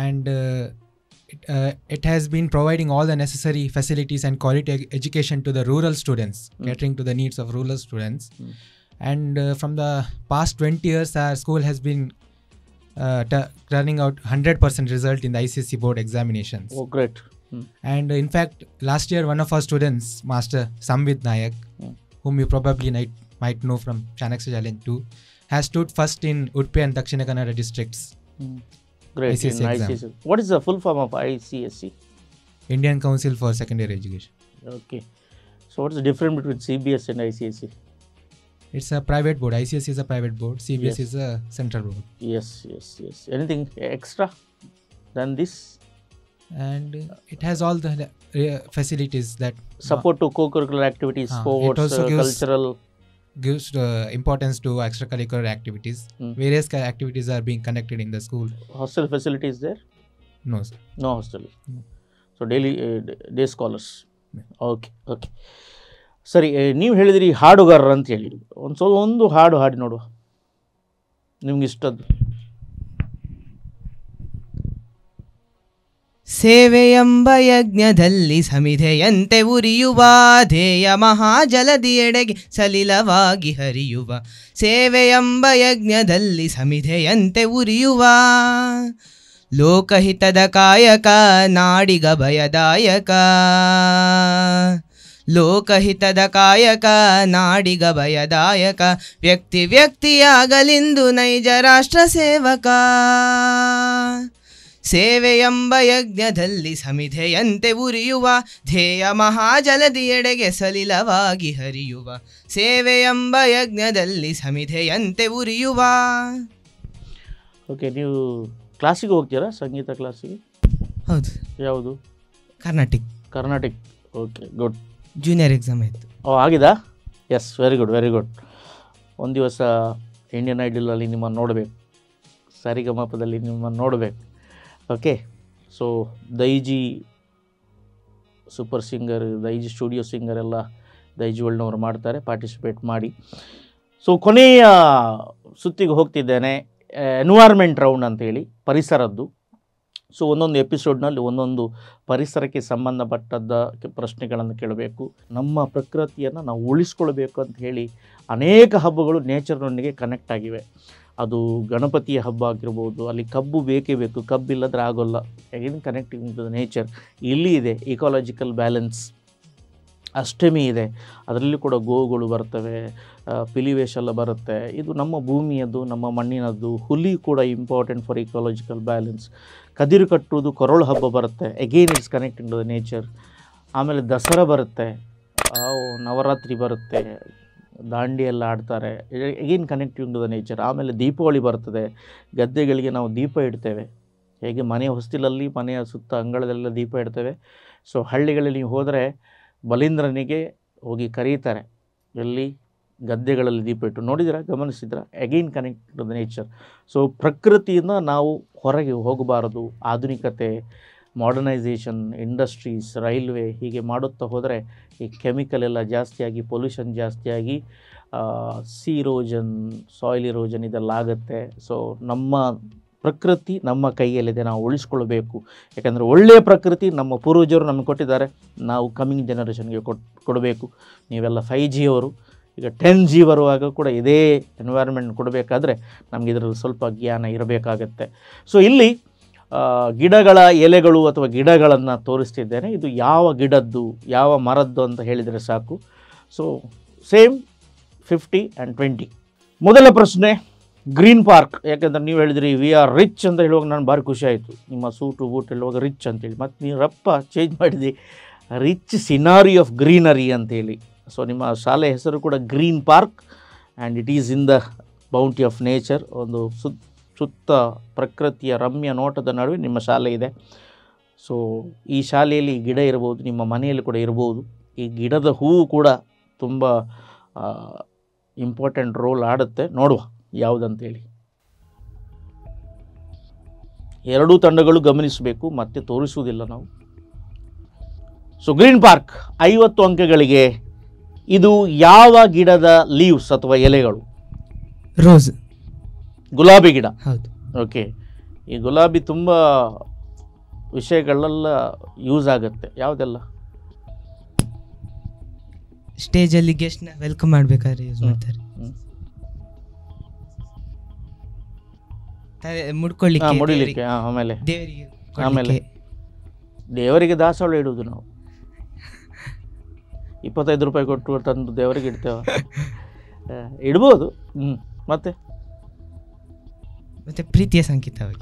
And it has been providing all the necessary facilities and quality education to the rural students, catering to the needs of rural students. And from the past 20 years, our school has been turning out 100% result in the ICSE board examinations. Oh, great. And in fact, last year one of our students, Master Samvid Nayak, whom you probably might know from Chanaksha Challenge 2, has stood first in Udupi and Dakshina Kannada districts. Great. ICSE exam. What is the full form of ICSE? Indian Council for Secondary Education. Okay. So what is the difference between CBS and ICSE? It's a private board. ICSE is a private board. CBS is a central board. Yes. Anything extra than this? and it has all the facilities that support to co-curricular activities, it sports, also gives cultural. Gives importance to extracurricular activities. Various activities are being conducted in the school. Hostel facilities there? No, sir. No hostel. So daily day scholars. Okay, okay. ಸರಿ, ನೀವು ಹೇಳಿದಿರಿ ಹಾಡುಗಾರರು ಅಂತ ಹೇಳಿ, ಒಂದು ಹಾಡು ಹಾಡಿ ನೋಡುವ ನಿಮ್ಗೆ ಇಷ್ಟದ್ದು. ಸೇವೆಯೆಂಬ ಯಜ್ಞದಲ್ಲಿ ಸಮಿಧೆಯಂತೆ ಉರಿಯುವ ಧ್ಯೇಯ ಮಹಾಜಲದಿಯೆಡೆಗೆ ಸಲಿಲವಾಗಿ ಹರಿಯುವ. ಸೇವೆಯೆಂಬ ಯಜ್ಞದಲ್ಲಿ ಸಮಿಧೆಯಂತೆ ಉರಿಯುವ ಲೋಕಹಿತದ ಕಾಯಕ ನಾಡಿಗ ಭಯದಾಯಕ. ಲೋಕಹಿತದ ಕಾಯಕ ನಾಡಿಗ ಭಯದಾಯಕ. ವ್ಯಕ್ತಿ ವ್ಯಕ್ತಿಯಾಗಲಿಂದು ನೈಜ ರಾಷ್ಟ್ರ ಸೇವಕ. ಸೇವೆಯೆಂಬ ಯಜ್ಞದಲ್ಲಿ ಸಮಿಧೆಯಂತೆ ಉರಿಯುವ ಧ್ಯೇಯ ಮಹಾಜಲದಿಯೆಡೆಗೆ ಸಲಿಲವಾಗಿ ಹರಿಯುವ. ಸೇವೆಯೆಂಬ ಯಜ್ಞದಲ್ಲಿ ಸಮಿಧೆಯಂತೆ ಉರಿಯುವ. ಓಕೆ, ನೀವು ಕ್ಲಾಸಿಗೆ ಹೋಗ್ತೀರಾ? ಸಂಗೀತ ಕ್ಲಾಸಿಗೆ? ಹೌದು. ಯಾವುದು? Carnatic. Carnatic. Okay, good. Junior exam ಆಯಿತು. ಆಗಿದಾ? Yes, very good, very good. ಒಂದು ದಿವಸ ಇಂಡಿಯನ್ ಐಡಲಲ್ಲಿ ನಿಮ್ಮನ್ನು ನೋಡಬೇಕು, ಸರಿಗಮಪದಲ್ಲಿ ನಿಮ್ಮನ್ನು ನೋಡಬೇಕು. ಓಕೆ, ಸೊ ದೈಜಿ ಸೂಪರ್ ಸಿಂಗರ್, ದೈಜಿ ಸ್ಟುಡಿಯೋ ಸಿಂಗರ್ ಎಲ್ಲ ದೈಜಿ ವರ್ಲ್ಡ್ನವರು ಮಾಡ್ತಾರೆ, ಪಾರ್ಟಿಸಿಪೇಟ್ ಮಾಡಿ. ಸೊ ಕೊನೆಯ ಸುತ್ತಿಗೆ ಹೋಗ್ತಿದ್ದೇನೆ, ಎನ್ವೈರ್ಮೆಂಟ್ ರೌಂಡ್ ಅಂತೇಳಿ, ಪರಿಸರದ್ದು. ಸೊ ಒಂದೊಂದು ಎಪಿಸೋಡ್ನಲ್ಲಿ ಒಂದೊಂದು ಪರಿಸರಕ್ಕೆ ಸಂಬಂಧಪಟ್ಟದ್ದ ಪ್ರಶ್ನೆಗಳನ್ನು ಕೇಳಬೇಕು. ನಮ್ಮ ಪ್ರಕೃತಿಯನ್ನು ನಾವು ಉಳಿಸ್ಕೊಳ್ಬೇಕು ಅಂತ ಹೇಳಿ ಅನೇಕ ಹಬ್ಬಗಳು ನೇಚರ್ನೊಂದಿಗೆ ಕನೆಕ್ಟ್ ಆಗಿವೆ. ಅದು ಗಣಪತಿಯ ಹಬ್ಬ ಆಗಿರ್ಬೋದು, ಅಲ್ಲಿ ಕಬ್ಬು ಬೇಕೇ ಬೇಕು, ಕಬ್ಬಿಲ್ಲದ್ರೆ ಆಗೋಲ್ಲ. Again connecting to the nature. ಇಲ್ಲಿ ಇದೆ ಇಕಾಲಜಿಕಲ್ ಬ್ಯಾಲೆನ್ಸ್. ಅಷ್ಟಮಿ ಇದೆ, ಅದರಲ್ಲಿ ಕೂಡ ಗೋವುಗಳು ಬರ್ತವೆ, ಪಿಲಿವೇಶ್ ಎಲ್ಲ ಬರುತ್ತೆ. ಇದು ನಮ್ಮ ಭೂಮಿಯದ್ದು, ನಮ್ಮ ಮಣ್ಣಿನದ್ದು. ಹುಲಿ ಕೂಡ ಇಂಪಾರ್ಟೆಂಟ್ ಫಾರ್ ಇಕಾಲಜಿಕಲ್ ಬ್ಯಾಲೆನ್ಸ್. ಕದಿರು ಕಟ್ಟುವುದು, ಕೊರಳು ಹಬ್ಬ ಬರುತ್ತೆ, again it's connecting to the nature. ಆಮೇಲೆ ದಸರಾ ಬರುತ್ತೆ, ನವರಾತ್ರಿ ಬರುತ್ತೆ, ದಾಂಡಿ ಎಲ್ಲ ಆಡ್ತಾರೆ, again connecting to the nature. ಆಮೇಲೆ ದೀಪಾವಳಿ ಬರ್ತದೆ, ಗದ್ದೆಗಳಿಗೆ ನಾವು ದೀಪ ಇಡ್ತೇವೆ. ಹೇಗೆ ಮನೆಯ ಹೊಸ್ತಿಲಲ್ಲಿ, ಮನೆಯ ಸುತ್ತ ಅಂಗಳದೆಲ್ಲ ದೀಪ ಇಡ್ತೇವೆ. ಸೊ ಹಳ್ಳಿಗಳಲ್ಲಿ ನೀವು ಹೋದರೆ ಬಲೀಂದ್ರನಿಗೆ ಹೋಗಿ ಕರೀತಾರೆ, ಎಲ್ಲಿ? ಗದ್ದೆಗಳಲ್ಲಿ ದೀಪ ಇಟ್ಟು. ನೋಡಿದಿರಾ? ಗಮನಿಸಿದ್ರಾ? Again connect to the nature. So ಪ್ರಕೃತಿಯಿಂದ ನಾವು ಹೊರಗೆ ಹೋಗಬಾರದು. ಆಧುನಿಕತೆ, ಮಾಡರ್ನೈಸೇಷನ್, ಇಂಡಸ್ಟ್ರೀಸ್, ರೈಲ್ವೆ ಹೀಗೆ ಮಾಡುತ್ತಾ ಹೋದರೆ ಈ ಕೆಮಿಕಲ್ ಎಲ್ಲ ಜಾಸ್ತಿಯಾಗಿ, ಪೊಲ್ಯೂಷನ್ ಜಾಸ್ತಿಯಾಗಿ, ಸಿ ಇರೋಜನ್, ಸಾಯಿಲ್ ಇರೋಜನ್ ಇದೆಲ್ಲ ಆಗುತ್ತೆ. ಸೊ ನಮ್ಮ ಪ್ರಕೃತಿ ನಮ್ಮ ಕೈಯಲ್ಲಿದೆ, ನಾವು ಉಳಿಸ್ಕೊಳ್ಬೇಕು. ಯಾಕಂದರೆ ಒಳ್ಳೆಯ ಪ್ರಕೃತಿ ನಮ್ಮ ಪೂರ್ವಜರು ನಮಗೆ ಕೊಟ್ಟಿದ್ದಾರೆ, ನಾವು ಕಮ್ಮಿಂಗ್ ಜನರೇಷನ್ಗೆ ಕೊಡಬೇಕು. ನೀವೆಲ್ಲ 5G ಅವರು, ಈಗ 10G ಬರುವಾಗ ಕೂಡ ಇದೇ ಎನ್ವೈರ್ಮೆಂಟ್ ಕೊಡಬೇಕಾದ್ರೆ ನಮಗೆ ಇದರಲ್ಲಿ ಸ್ವಲ್ಪ ಜ್ಞಾನ ಇರಬೇಕಾಗತ್ತೆ. ಸೊ ಇಲ್ಲಿ ಗಿಡಗಳ ಎಲೆಗಳು ಅಥವಾ ಗಿಡಗಳನ್ನು ತೋರಿಸ್ತಿದ್ದೇನೆ. ಇದು ಯಾವ ಗಿಡದ್ದು, ಯಾವ ಮರದ್ದು ಅಂತ ಹೇಳಿದರೆ ಸಾಕು. So same 50 and 20. ಮೊದಲ ಪ್ರಶ್ನೆ, ಗ್ರೀನ್ ಪಾರ್ಕ್. ಯಾಕೆಂದರೆ ನೀವು ಹೇಳಿದ್ರಿ ವಿ ಆರ್ ರಿಚ್ ಅಂತ ಹೇಳುವಾಗ ನಾನು ಭಾರಿ ಖುಷಿ ಆಯಿತು. ನಿಮ್ಮ ಸೂಟು ಬೂಟ್ ಹೇಳುವಾಗ ರಿಚ್ ಅಂತೇಳಿ, ಮತ್ತು ನೀವು ರಪ್ಪ ಚೇಂಜ್ ಮಾಡಿದ್ರಿ, ರಿಚ್ ಸಿನಾರಿ ಆಫ್ ಗ್ರೀನರಿ ಅಂತೇಳಿ. ಸೊ ನಿಮ್ಮ ಶಾಲೆ ಹೆಸರು ಕೂಡ green park, and it is in the bounty of nature. ಒಂದು ಸುತ್ತ ಪ್ರಕೃತಿಯ ರಮ್ಯ ನೋಟದ ನಡುವೆ ನಿಮ್ಮ ಶಾಲೆ ಇದೆ. ಸೊ ಈ ಶಾಲೆಯಲ್ಲಿ ಗಿಡ ಇರ್ಬೋದು, ನಿಮ್ಮ ಮನೆಯಲ್ಲಿ ಕೂಡ ಇರ್ಬೋದು. ಈ ಗಿಡದ ಹೂವು ಕೂಡ ತುಂಬ ಇಂಪಾರ್ಟೆಂಟ್ ರೋಲ್ ಆಡುತ್ತೆ. ನೋಡುವ ಯಾವುದಂತೇಳಿ. ಎರಡೂ ತಂಡಗಳು ಗಮನಿಸಬೇಕು, ಮತ್ತೆ ತೋರಿಸುವುದಿಲ್ಲ ನಾವು. So green park 50 ಅಂಕಗಳಿಗೆ. ಇದು ಯಾವ ಗಿಡದ ಲೀವ್ಸ್ ಅಥವಾ ಎಲೆಗಳು? ರೋಸ್. ಗುಲಾಬಿ ಗಿಡ. ಹೌದು. ಓಕೆ, ಈ ಗುಲಾಬಿ ತುಂಬ ವಿಷಯಗಳೆಲ್ಲ ಯೂಸ್ ಆಗುತ್ತೆ. ಯಾವುದೆಲ್ಲ? ಸ್ಟೇಜಲ್ಲಿ ಗೆಸ್ಟ್ನ ವೆಲ್ಕಮ್ ಮಾಡಬೇಕಾದ್ರೆ ಯೂಸ್ ಮಾಡ್ತಾರೆ. ಮುಡಿಲಿಕ್ಕೆ. ಆಮೇಲೆ ದೇವರಿಗೆ ದಾಸವಾಳ ಇಡುವುದು ನಾವು. 25 ರೂಪಾಯಿ ಕೊಟ್ಟು ತಂದು ದೇವರಿಗೆ ಇಡ್ತೇವೆ, ಇಡ್ಬೋದು. ಮತ್ತೆ ಪ್ರೀತಿಯ ಸಂಕೇತವಾಗಿ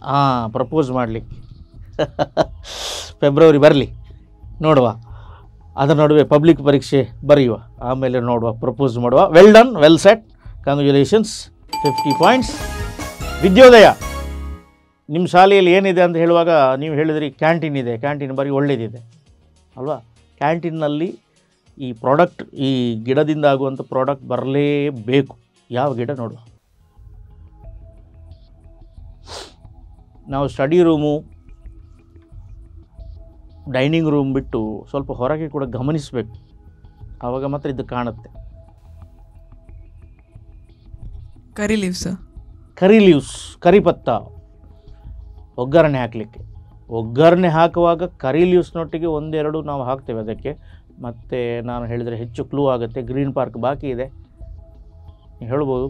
ಪ್ರಪೋಸ್ ಮಾಡಲಿಕ್ಕೆ ಫೆಬ್ರವರಿ ಬರಲಿ, ನೋಡುವ. ಅದರ ನಡುವೆ ಪಬ್ಲಿಕ್ ಪರೀಕ್ಷೆ ಬರೆಯುವ, ಆಮೇಲೆ ನೋಡುವ, ಪ್ರಪೋಸ್ ಮಾಡುವ. Well done, well set, congratulations, 50 points. Vidyodaya ನಿಮ್ಮ ಶಾಲೆಯಲ್ಲಿ ಏನಿದೆ ಅಂತ ಹೇಳುವಾಗ ನೀವು ಹೇಳಿದ್ರಿ ಕ್ಯಾಂಟೀನ್ ಇದೆ, ಕ್ಯಾಂಟೀನ್ ಬಾರಿ ಒಳ್ಳೆಯದಿದೆ ಅಲ್ವಾ. ಕ್ಯಾಂಟೀನ್ನಲ್ಲಿ ಈ ಪ್ರಾಡಕ್ಟ್, ಈ ಗಿಡದಿಂದ ಆಗುವಂಥ ಪ್ರಾಡಕ್ಟ್ ಬರಲೇಬೇಕು. ಯಾವ ಗಿಡ ನೋಡುವ. ನಾವು ಸ್ಟಡಿ ರೂಮು, ಡೈನಿಂಗ್ ರೂಮ್ ಬಿಟ್ಟು ಸ್ವಲ್ಪ ಹೊರಗೆ ಕೂಡ ಗಮನಿಸಬೇಕು, ಆವಾಗ ಮಾತ್ರ ಇದು ಕಾಣುತ್ತೆ. ಕರಿ ಲೀವ್ಸ್, ಕರಿ ಲೀವ್ಸ್, ಕರಿಪತ್ತ ಒಗ್ಗರಣೆ ಹಾಕಲಿಕ್ಕೆ. ಒಗ್ಗರಣೆ ಹಾಕುವಾಗ ಕರಿ ಲೀವ್ಸ್ನೊಟ್ಟಿಗೆ ಒಂದೆರಡು ನಾವು ಹಾಕ್ತೇವೆ ಅದಕ್ಕೆ. ಮತ್ತು ನಾನು ಹೇಳಿದರೆ ಹೆಚ್ಚು ಕ್ಲೂ ಆಗುತ್ತೆ. ಗ್ರೀನ್ ಪಾರ್ಕ್ ಬಾಕಿ ಇದೆ, ಹೇಳ್ಬೋದು.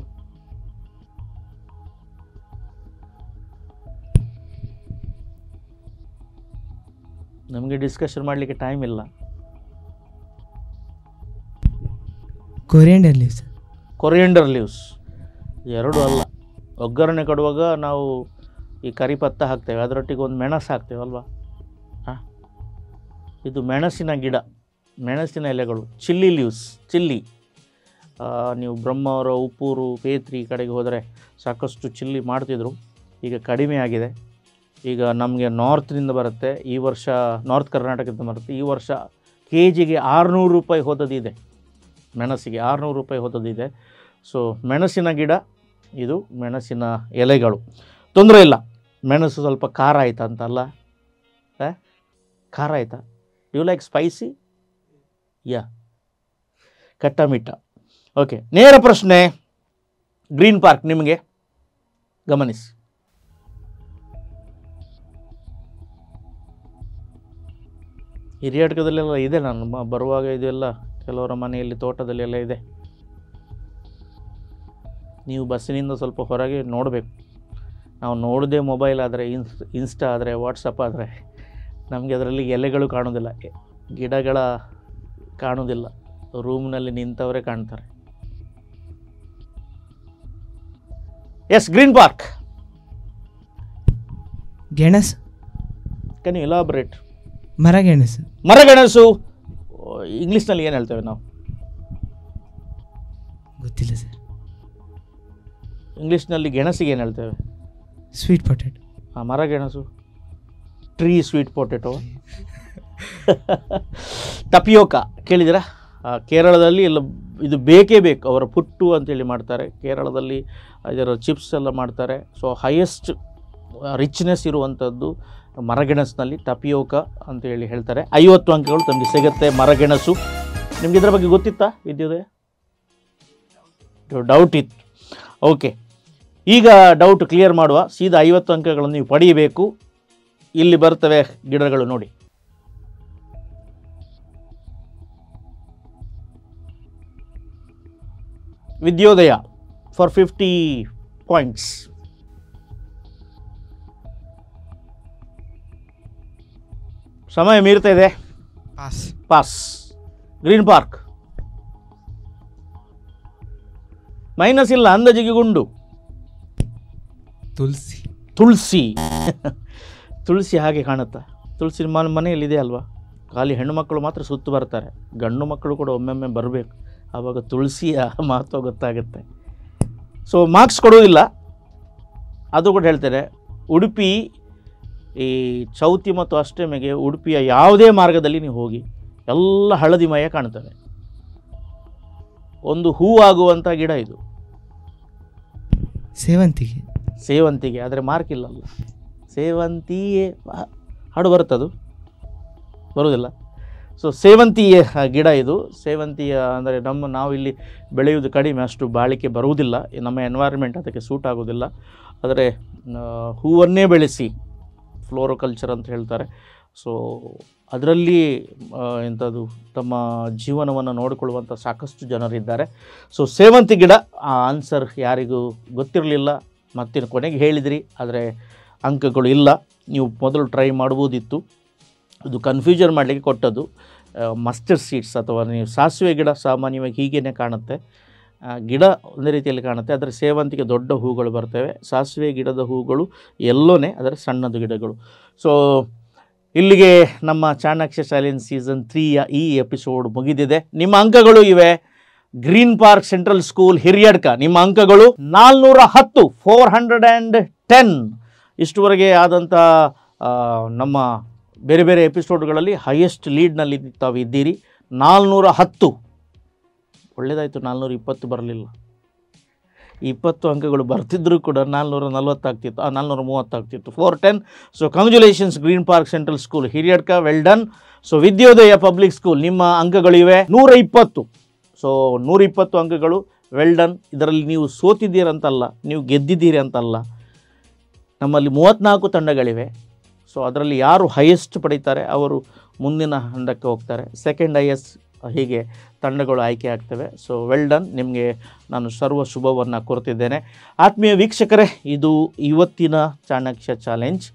ನಮಗೆ ಡಿಸ್ಕಷನ್ ಮಾಡಲಿಕ್ಕೆ ಟೈಮ್ ಇಲ್ಲ. ಕೊರಿಯಂಡರ್ ಲೀವ್ಸ್, ಕೊರಿಯಂಡರ್ ಲೀವ್ಸ್ ಎರಡು ಅಲ್ಲ. ಒಗ್ಗರಣೆ ಕೊಡುವಾಗ ನಾವು ಈ ಕರಿಪತ್ತ ಹಾಕ್ತೇವೆ, ಅದರೊಟ್ಟಿಗೆ ಒಂದು ಮೆಣಸು ಹಾಕ್ತೇವೆ ಅಲ್ವಾ. ಹಾಂ, ಇದು ಮೆಣಸಿನ ಗಿಡ, ಮೆಣಸಿನ ಎಲೆಗಳು. Chilli leaves, chilli. ನೀವು ಬ್ರಹ್ಮಾವರ, ಉಪ್ಪೂರು, ಪೇತ್ರಿ ಕಡೆಗೆ ಹೋದರೆ ಸಾಕಷ್ಟು ಚಿಲ್ಲಿ ಮಾಡ್ತಿದ್ರು. ಈಗ ಕಡಿಮೆ ಆಗಿದೆ. ಈಗ ನಮಗೆ ನಾರ್ತ್ನಿಂದ ಬರುತ್ತೆ. ಈ ವರ್ಷ ನಾರ್ತ್ ಕರ್ನಾಟಕದಿಂದ ಬರುತ್ತೆ. ಈ ವರ್ಷ ಕೆ ಜಿಗೆ 600 ರೂಪಾಯಿ ಹೋದದಿದೆ. ಮೆಣಸಿಗೆ 600 ರೂಪಾಯಿ ಹೋದದಿದೆ. ಸೊ ಮೆಣಸಿನ ಗಿಡ ಇದು, ಮೆಣಸಿನ ಎಲೆಗಳು. ತೊಂದರೆ ಇಲ್ಲ. ಮೆಣಸು ಸ್ವಲ್ಪ ಖಾರ ಆಯ್ತಾ ಅಂತಲ್ಲ, ಖಾರ ಆಯಿತಾ? You like spicy? ಯಾ, ಕಟ್ಟ ಮಿಟ್ಟ. ಓಕೆ, ನೇರ ಪ್ರಶ್ನೆ. ಗ್ರೀನ್ ಪಾರ್ಕ್ ನಿಮಗೆ ಗಮನಿಸಿ. ಹಿರಿಯಡ್ಕದಲ್ಲೆಲ್ಲ ಇದೆ. ನಾನು ಬರುವಾಗ ಇದೆಲ್ಲ ಕೆಲವರ ಮನೆಯಲ್ಲಿ ತೋಟದಲ್ಲಿ ಎಲ್ಲ ಇದೆ. ನೀವು ಬಸ್ಸಿನಿಂದ ಸ್ವಲ್ಪ ಹೊರಗೆ ನೋಡಬೇಕು. ನಾವು ನೋಡದೆ ಮೊಬೈಲ್ ಆದರೆ, ಇನ್ಸ್ಟಾ ಆದರೆ, ವಾಟ್ಸಪ್ ಆದರೆ ನಮಗೆ ಅದರಲ್ಲಿ ಎಲೆಗಳು ಕಾಣೋದಿಲ್ಲ, ಗಿಡಗಳ ಕಾಣೋದಿಲ್ಲ. ರೂಮ್ನಲ್ಲಿ ನಿಂತವರೇ ಕಾಣ್ತಾರೆ. Yes, green park. ಗೆಣಸು. Can you elaborate? ಮರಗೆಣಸು. ಮರಗೆಣಸು ಇಂಗ್ಲೀಷ್ನಲ್ಲಿ ಏನು ಹೇಳ್ತೇವೆ ನಾವು? ಗೊತ್ತಿಲ್ಲ ಸರ್. ಇಂಗ್ಲೀಷ್ನಲ್ಲಿ ಗೆಣಸಿಗೆ ಏನು ಹೇಳ್ತೇವೆ? Sweet potato. ಮರಗೆಣಸು, ಟ್ರೀ ಸ್ವೀಟ್ ಪೊಟ್ಯಾಟೊ. ಟಪಿಯೋಕಾ ಕೇಳಿದಿರಾ? ಕೇರಳದಲ್ಲಿ ಎಲ್ಲ ಇದು ಬೇಕೇ ಬೇಕು. ಅವರ ಪುಟ್ಟು ಅಂತೇಳಿ ಮಾಡ್ತಾರೆ. ಕೇರಳದಲ್ಲಿ ಇದರ ಚಿಪ್ಸ್ ಎಲ್ಲ ಮಾಡ್ತಾರೆ. ಸೊ ಹೈಯೆಸ್ಟ್ ರಿಚ್ನೆಸ್ ಇರುವಂಥದ್ದು ಮರಗೆಣಸಿನಲ್ಲಿ ಟಪಿಯೋಕಾ ಅಂತೇಳಿ ಹೇಳ್ತಾರೆ. 50 ಅಂಕಗಳು ತಮಗೆ ಸಿಗುತ್ತೆ. ಮರಗೆಣಸು. ನಿಮ್ಗೆ ಇದರ ಬಗ್ಗೆ ಗೊತ್ತಿತ್ತಾ? ವಿದ್ಯುದಯ ಡೌಟ್ ಇತ್ತು. ಓಕೆ, ಈಗ ಡೌಟ್ ಕ್ಲಿಯರ್ ಮಾಡುವ. ಸೀದಾ 50 ಅಂಕಗಳನ್ನು ನೀವು ಪಡೆಯಬೇಕು. ಇಲ್ಲಿ ಬರ್ತವೆ ಗಿಡಗಳು ನೋಡಿ. Vidyodaya for 50 points. ಸಮಯ ಮೀರ್ತಾ ಇದೆ. Pass. Pass. Green park minus ಇಲ್ಲ, ಅಂದಾಜಿಗೆ ಗುಂಡು. ತುಳಸಿ. ತುಳಸಿ. ತುಳಸಿ ಹಾಗೆ ಕಾಣುತ್ತಾ? ತುಳಸಿ ಮನೆಯಲ್ಲಿದೆ ಅಲ್ವಾ? ಖಾಲಿ ಹೆಣ್ಣು ಮಕ್ಕಳು ಮಾತ್ರ ಸುತ್ತು ಬರ್ತಾರೆ, ಗಂಡು ಮಕ್ಕಳು ಕೂಡ ಒಮ್ಮೊಮ್ಮೆ ಬರಬೇಕು. ಆವಾಗ ತುಳಸಿಯ ಮಹತ್ವ ಗೊತ್ತಾಗುತ್ತೆ. ಸೊ ಮಾರ್ಕ್ಸ್ ಕೊಡುವುದಿಲ್ಲ, ಅದು ಕೂಡ ಹೇಳ್ತೇನೆ. ಉಡುಪಿ ಈ ಚೌತಿ ಮತ್ತು ಅಷ್ಟಮಿಗೆ ಉಡುಪಿಯ ಯಾವುದೇ ಮಾರ್ಗದಲ್ಲಿ ನೀವು ಹೋಗಿ ಎಲ್ಲ ಹಳದಿಮಯ ಕಾಣ್ತವೆ. ಒಂದು ಹೂ ಆಗುವಂಥ ಗಿಡ ಇದು. ಸೇವಂತಿಗೆ. ಸೇವಂತಿಗೆ ಆದರೆ ಮಾರ್ಕ್ ಇಲ್ಲಲ್ಲ. ಸೇವಂತಿಯೇ ಹಾಡು ಬರುತ್ತದು? ಬರುವುದಿಲ್ಲ. ಸೊ ಸೇವಂತಿಯ ಗಿಡ ಇದು. ಸೇವಂತಿಯ ಅಂದರೆ ನಾವು ಇಲ್ಲಿ ಬೆಳೆಯುವುದು ಕಡಿಮೆ, ಅಷ್ಟು ಬಾಳಿಕೆ ಬರುವುದಿಲ್ಲ. ನಮ್ಮ ಎನ್ವೈರ್ಮೆಂಟ್ ಅದಕ್ಕೆ ಸೂಟ್ ಆಗೋದಿಲ್ಲ. ಆದರೆ ಹೂವನ್ನೇ ಬೆಳೆಸಿ ಫ್ಲೋರೋಕಲ್ಚರ್ ಅಂತ ಹೇಳ್ತಾರೆ. ಸೊ ಅದರಲ್ಲಿ ಎಂಥದ್ದು ತಮ್ಮ ಜೀವನವನ್ನು ನೋಡಿಕೊಳ್ಳುವಂಥ ಸಾಕಷ್ಟು ಜನರಿದ್ದಾರೆ. ಸೊ ಸೇವಂತಿ ಗಿಡ ಆ ಆನ್ಸರ್ ಯಾರಿಗೂ ಗೊತ್ತಿರಲಿಲ್ಲ, ಮತ್ತೆ ಕೊನೆಗೆ ಹೇಳಿದಿರಿ, ಆದರೆ ಅಂಕಗಳು ಇಲ್ಲ. ನೀವು ಮೊದಲು ಟ್ರೈ ಮಾಡ್ಬೋದಿತ್ತು. ಇದು ಕನ್ಫ್ಯೂಷನ್ ಮಾಡಲಿಕ್ಕೆ ಕೊಟ್ಟದ್ದು. ಮಸ್ಟರ್ಡ್ ಸೀಡ್ಸ್ ಅಥವಾ ನೀವು ಸಾಸಿವೆ ಗಿಡ ಸಾಮಾನ್ಯವಾಗಿ ಹೀಗೇ ಕಾಣುತ್ತೆ. ಗಿಡ ಒಂದೇ ರೀತಿಯಲ್ಲಿ ಕಾಣುತ್ತೆ, ಆದರೆ ಸೇವಂತಿಗೆ ದೊಡ್ಡ ಹೂಗಳು ಬರ್ತವೆ. ಸಾಸಿವೆ ಗಿಡದ ಹೂಗಳು ಎಲ್ಲೋನೇ, ಅದರ ಸಣ್ಣದು ಗಿಡಗಳು. ಸೊ ಇಲ್ಲಿಗೆ ನಮ್ಮ ಚಾಣಕ್ಯ ಚಾಲೆಂಜ್ ಸೀಸನ್ 3ಯ ಈ ಎಪಿಸೋಡ್ ಮುಗಿದಿದೆ. ನಿಮ್ಮ ಅಂಕಗಳು ಇವೆ. Green park central school Hiriyadka, ನಿಮ್ಮ ಅಂಕಗಳು 410, 410. ಇಷ್ಟುವರೆಗೆ ಆದಂಥ ನಮ್ಮ ಬೇರೆ ಬೇರೆ ಎಪಿಸೋಡ್ಗಳಲ್ಲಿ ಹೈಯೆಸ್ಟ್ ಲೀಡ್ನಲ್ಲಿ ತಾವು ಇದ್ದೀರಿ. 410. ಒಳ್ಳೆಯದಾಯಿತು, 420 ಬರಲಿಲ್ಲ. 20 ಅಂಕಗಳು ಬರ್ತಿದ್ದರೂ ಕೂಡ 440 ಆಗ್ತಿತ್ತು, 430 ಆಗ್ತಿತ್ತು. 410. So congratulations green park central school Hiriyadka, well done. So Vidyodaya public school ನಿಮ್ಮ ಅಂಕಗಳಿವೆ 120. ಸೊ 120 ಅಂಕಗಳು, ವೆಲ್ ಡನ್. ಇದರಲ್ಲಿ ನೀವು ಸೋತಿದ್ದೀರಂತಲ್ಲ, ನೀವು ಗೆದ್ದಿದ್ದೀರಿ ಅಂತಲ್ಲ. ನಮ್ಮಲ್ಲಿ 34 ತಂಡಗಳಿವೆ. ಸೊ ಅದರಲ್ಲಿ ಯಾರು ಹೈಯೆಸ್ಟ್ ಪಡೀತಾರೆ ಅವರು ಮುಂದಿನ ಹಂತಕ್ಕೆ ಹೋಗ್ತಾರೆ. ಸೆಕೆಂಡ್ ಹೈಯೆಸ್ಟ್, ಹೀಗೆ ತಂಡಗಳು ಆಯ್ಕೆ ಆಗ್ತವೆ. ಸೊ ವೆಲ್ ಡನ್, ನಿಮಗೆ ನಾನು ಸರ್ವ ಶುಭವನ್ನು ಕೋರ್ತಿದ್ದೇನೆ. ಆತ್ಮೀಯ ವೀಕ್ಷಕರೇ, ಇದು ಇವತ್ತಿನ ಚಾಣಕ್ಯ ಚಾಲೆಂಜ್.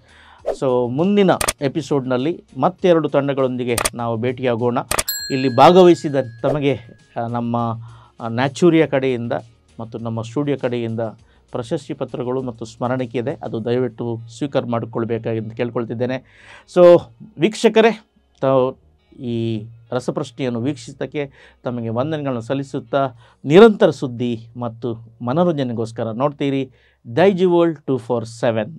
ಸೊ ಮುಂದಿನ ಎಪಿಸೋಡ್ನಲ್ಲಿ ಮತ್ತೆರಡು ತಂಡಗಳೊಂದಿಗೆ ನಾವು ಭೇಟಿಯಾಗೋಣ. ಇಲ್ಲಿ ಭಾಗವಹಿಸಿದ ತಮಗೆ ನಮ್ಮ ನ್ಯಾಚುರಿಯ ಕಡೆಯಿಂದ ಮತ್ತು ನಮ್ಮ ಸ್ಟುಡಿಯೋ ಕಡೆಯಿಂದ ಪ್ರಶಸ್ತಿ ಪತ್ರಗಳು ಮತ್ತು ಸ್ಮರಣಿಕೆ ಇದೆ. ಅದು ದಯವಿಟ್ಟು ಸ್ವೀಕಾರ ಮಾಡಿಕೊಳ್ಬೇಕಾಗಿ ಕೇಳ್ಕೊಳ್ತಿದ್ದೇನೆ. ಸೊ ವೀಕ್ಷಕರೇ, ಈ ರಸಪ್ರಶ್ನೆಯನ್ನು ವೀಕ್ಷಿಸೋಕ್ಕೆ ತಮಗೆ ವಂದನೆಗಳನ್ನು ಸಲ್ಲಿಸುತ್ತಾ ನಿರಂತರ ಸುದ್ದಿ ಮತ್ತು ಮನೋರಂಜನೆಗೋಸ್ಕರ ನೋಡ್ತೀರಿ ದೈಜಿ ವರ್ಲ್ಡ್ 247.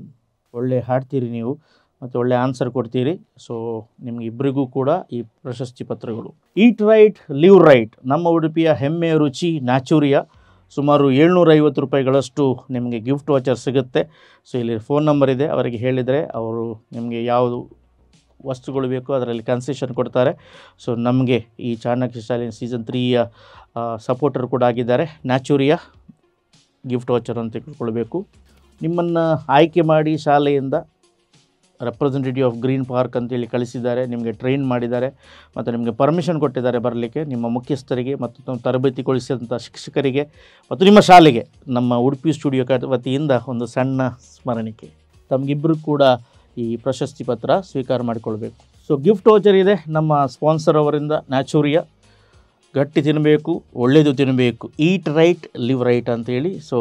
ಒಳ್ಳೆ ಹಾಡ್ತೀರಿ ನೀವು ಮತ್ತು ಒಳ್ಳೆ ಆನ್ಸರ್ ಕೊಡ್ತೀರಿ. ಸೊ ನಿಮಗೆ ಇಬ್ಬರಿಗೂ ಕೂಡ ಈ ಪ್ರಶಸ್ತಿ ಪತ್ರಗಳು. ಈಟ್ ರೈಟ್ ಲಿವ್ ರೈಟ್, ನಮ್ಮ ಉಡುಪಿಯ ಹೆಮ್ಮೆಯ ರುಚಿ ನ್ಯಾಚುರಿಯ. ಸುಮಾರು 750 ರೂಪಾಯಿಗಳಷ್ಟು ನಿಮಗೆ ಗಿಫ್ಟ್ ವಾಚರ್ ಸಿಗುತ್ತೆ. ಸೊ ಇಲ್ಲಿ ಫೋನ್ ನಂಬರ್ ಇದೆ, ಅವರಿಗೆ ಹೇಳಿದರೆ ಅವರು ನಿಮಗೆ ಯಾವುದು ವಸ್ತುಗಳು ಬೇಕು ಅದರಲ್ಲಿ ಕನ್ಸೆಷನ್ ಕೊಡ್ತಾರೆ. ಸೊ ನಮಗೆ ಈ ಚಾಣಕ್ಯ ಚಾಲೆಂಜ್ ಸೀಸನ್ 3ಯ ಸಪೋರ್ಟರ್ ಕೂಡ ಆಗಿದ್ದಾರೆ. ನ್ಯಾಚುರಿಯ ಗಿಫ್ಟ್ ವಾಚರ್ ಅಂತ ತಿಳ್ಕೊಳ್ಬೇಕು. ನಿಮ್ಮನ್ನು ಆಯ್ಕೆ ಮಾಡಿ ಶಾಲೆಯಿಂದ ರೆಪ್ರೆಸೆಂಟೇಟಿವ್ ಆಫ್ ಗ್ರೀನ್ ಪಾರ್ಕ್ ಅಂತೇಳಿ ಕಳಿಸಿದ್ದಾರೆ. ನಿಮಗೆ ಟ್ರೈನ್ ಮಾಡಿದ್ದಾರೆ ಮತ್ತು ನಿಮಗೆ ಪರ್ಮಿಷನ್ ಕೊಟ್ಟಿದ್ದಾರೆ ಬರಲಿಕ್ಕೆ. ನಿಮ್ಮ ಮುಖ್ಯಸ್ಥರಿಗೆ ಮತ್ತು ತರಬೇತಿಗೊಳಿಸಿದಂಥ ಶಿಕ್ಷಕರಿಗೆ ಮತ್ತು ನಿಮ್ಮ ಶಾಲೆಗೆ ನಮ್ಮ ಉಡುಪಿ ಸ್ಟುಡಿಯೋ ವತಿಯಿಂದ ಒಂದು ಸಣ್ಣ ಸ್ಮರಣಿಕೆ. ತಮಗಿಬ್ಬರು ಕೂಡ ಈ ಪ್ರಶಸ್ತಿ ಪತ್ರ ಸ್ವೀಕಾರ ಮಾಡಿಕೊಳ್ಬೇಕು. ಸೊ ಗಿಫ್ಟ್ ವೋಚರ್ ಇದೆ ನಮ್ಮ ಸ್ಪಾನ್ಸರ್ ಅವರಿಂದ. ನ್ಯಾಚುರಿಯ ಗಟ್ಟಿ ತಿನ್ನಬೇಕು, ಒಳ್ಳೆಯದು ತಿನ್ನಬೇಕು, ಈಟ್ ರೈಟ್ ಲಿವ್ ರೈಟ್ ಅಂತೇಳಿ. ಸೊ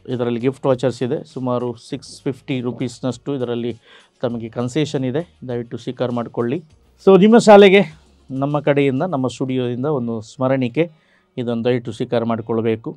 ಇದರಲ್ಲಿ ಗಿಫ್ಟ್ ವಾಚರ್ಸ್ ಇದೆ. ಸುಮಾರು 650 ರೂಪೀಸ್ನಷ್ಟು ಇದರಲ್ಲಿ ತಮಗೆ ಕನ್ಸೆಷನ್ ಇದೆ. ದಯವಿಟ್ಟು ಸ್ವೀಕಾರ ಮಾಡಿಕೊಳ್ಳಿ. ಸೊ ನಿಮ್ಮ ಶಾಲೆಗೆ ನಮ್ಮ ಕಡೆಯಿಂದ, ನಮ್ಮ ಸ್ಟುಡಿಯೋದಿಂದ ಒಂದು ಸ್ಮರಣಿಕೆ, ಇದನ್ನು ದಯವಿಟ್ಟು ಸ್ವೀಕಾರ ಮಾಡಿಕೊಳ್ಬೇಕು.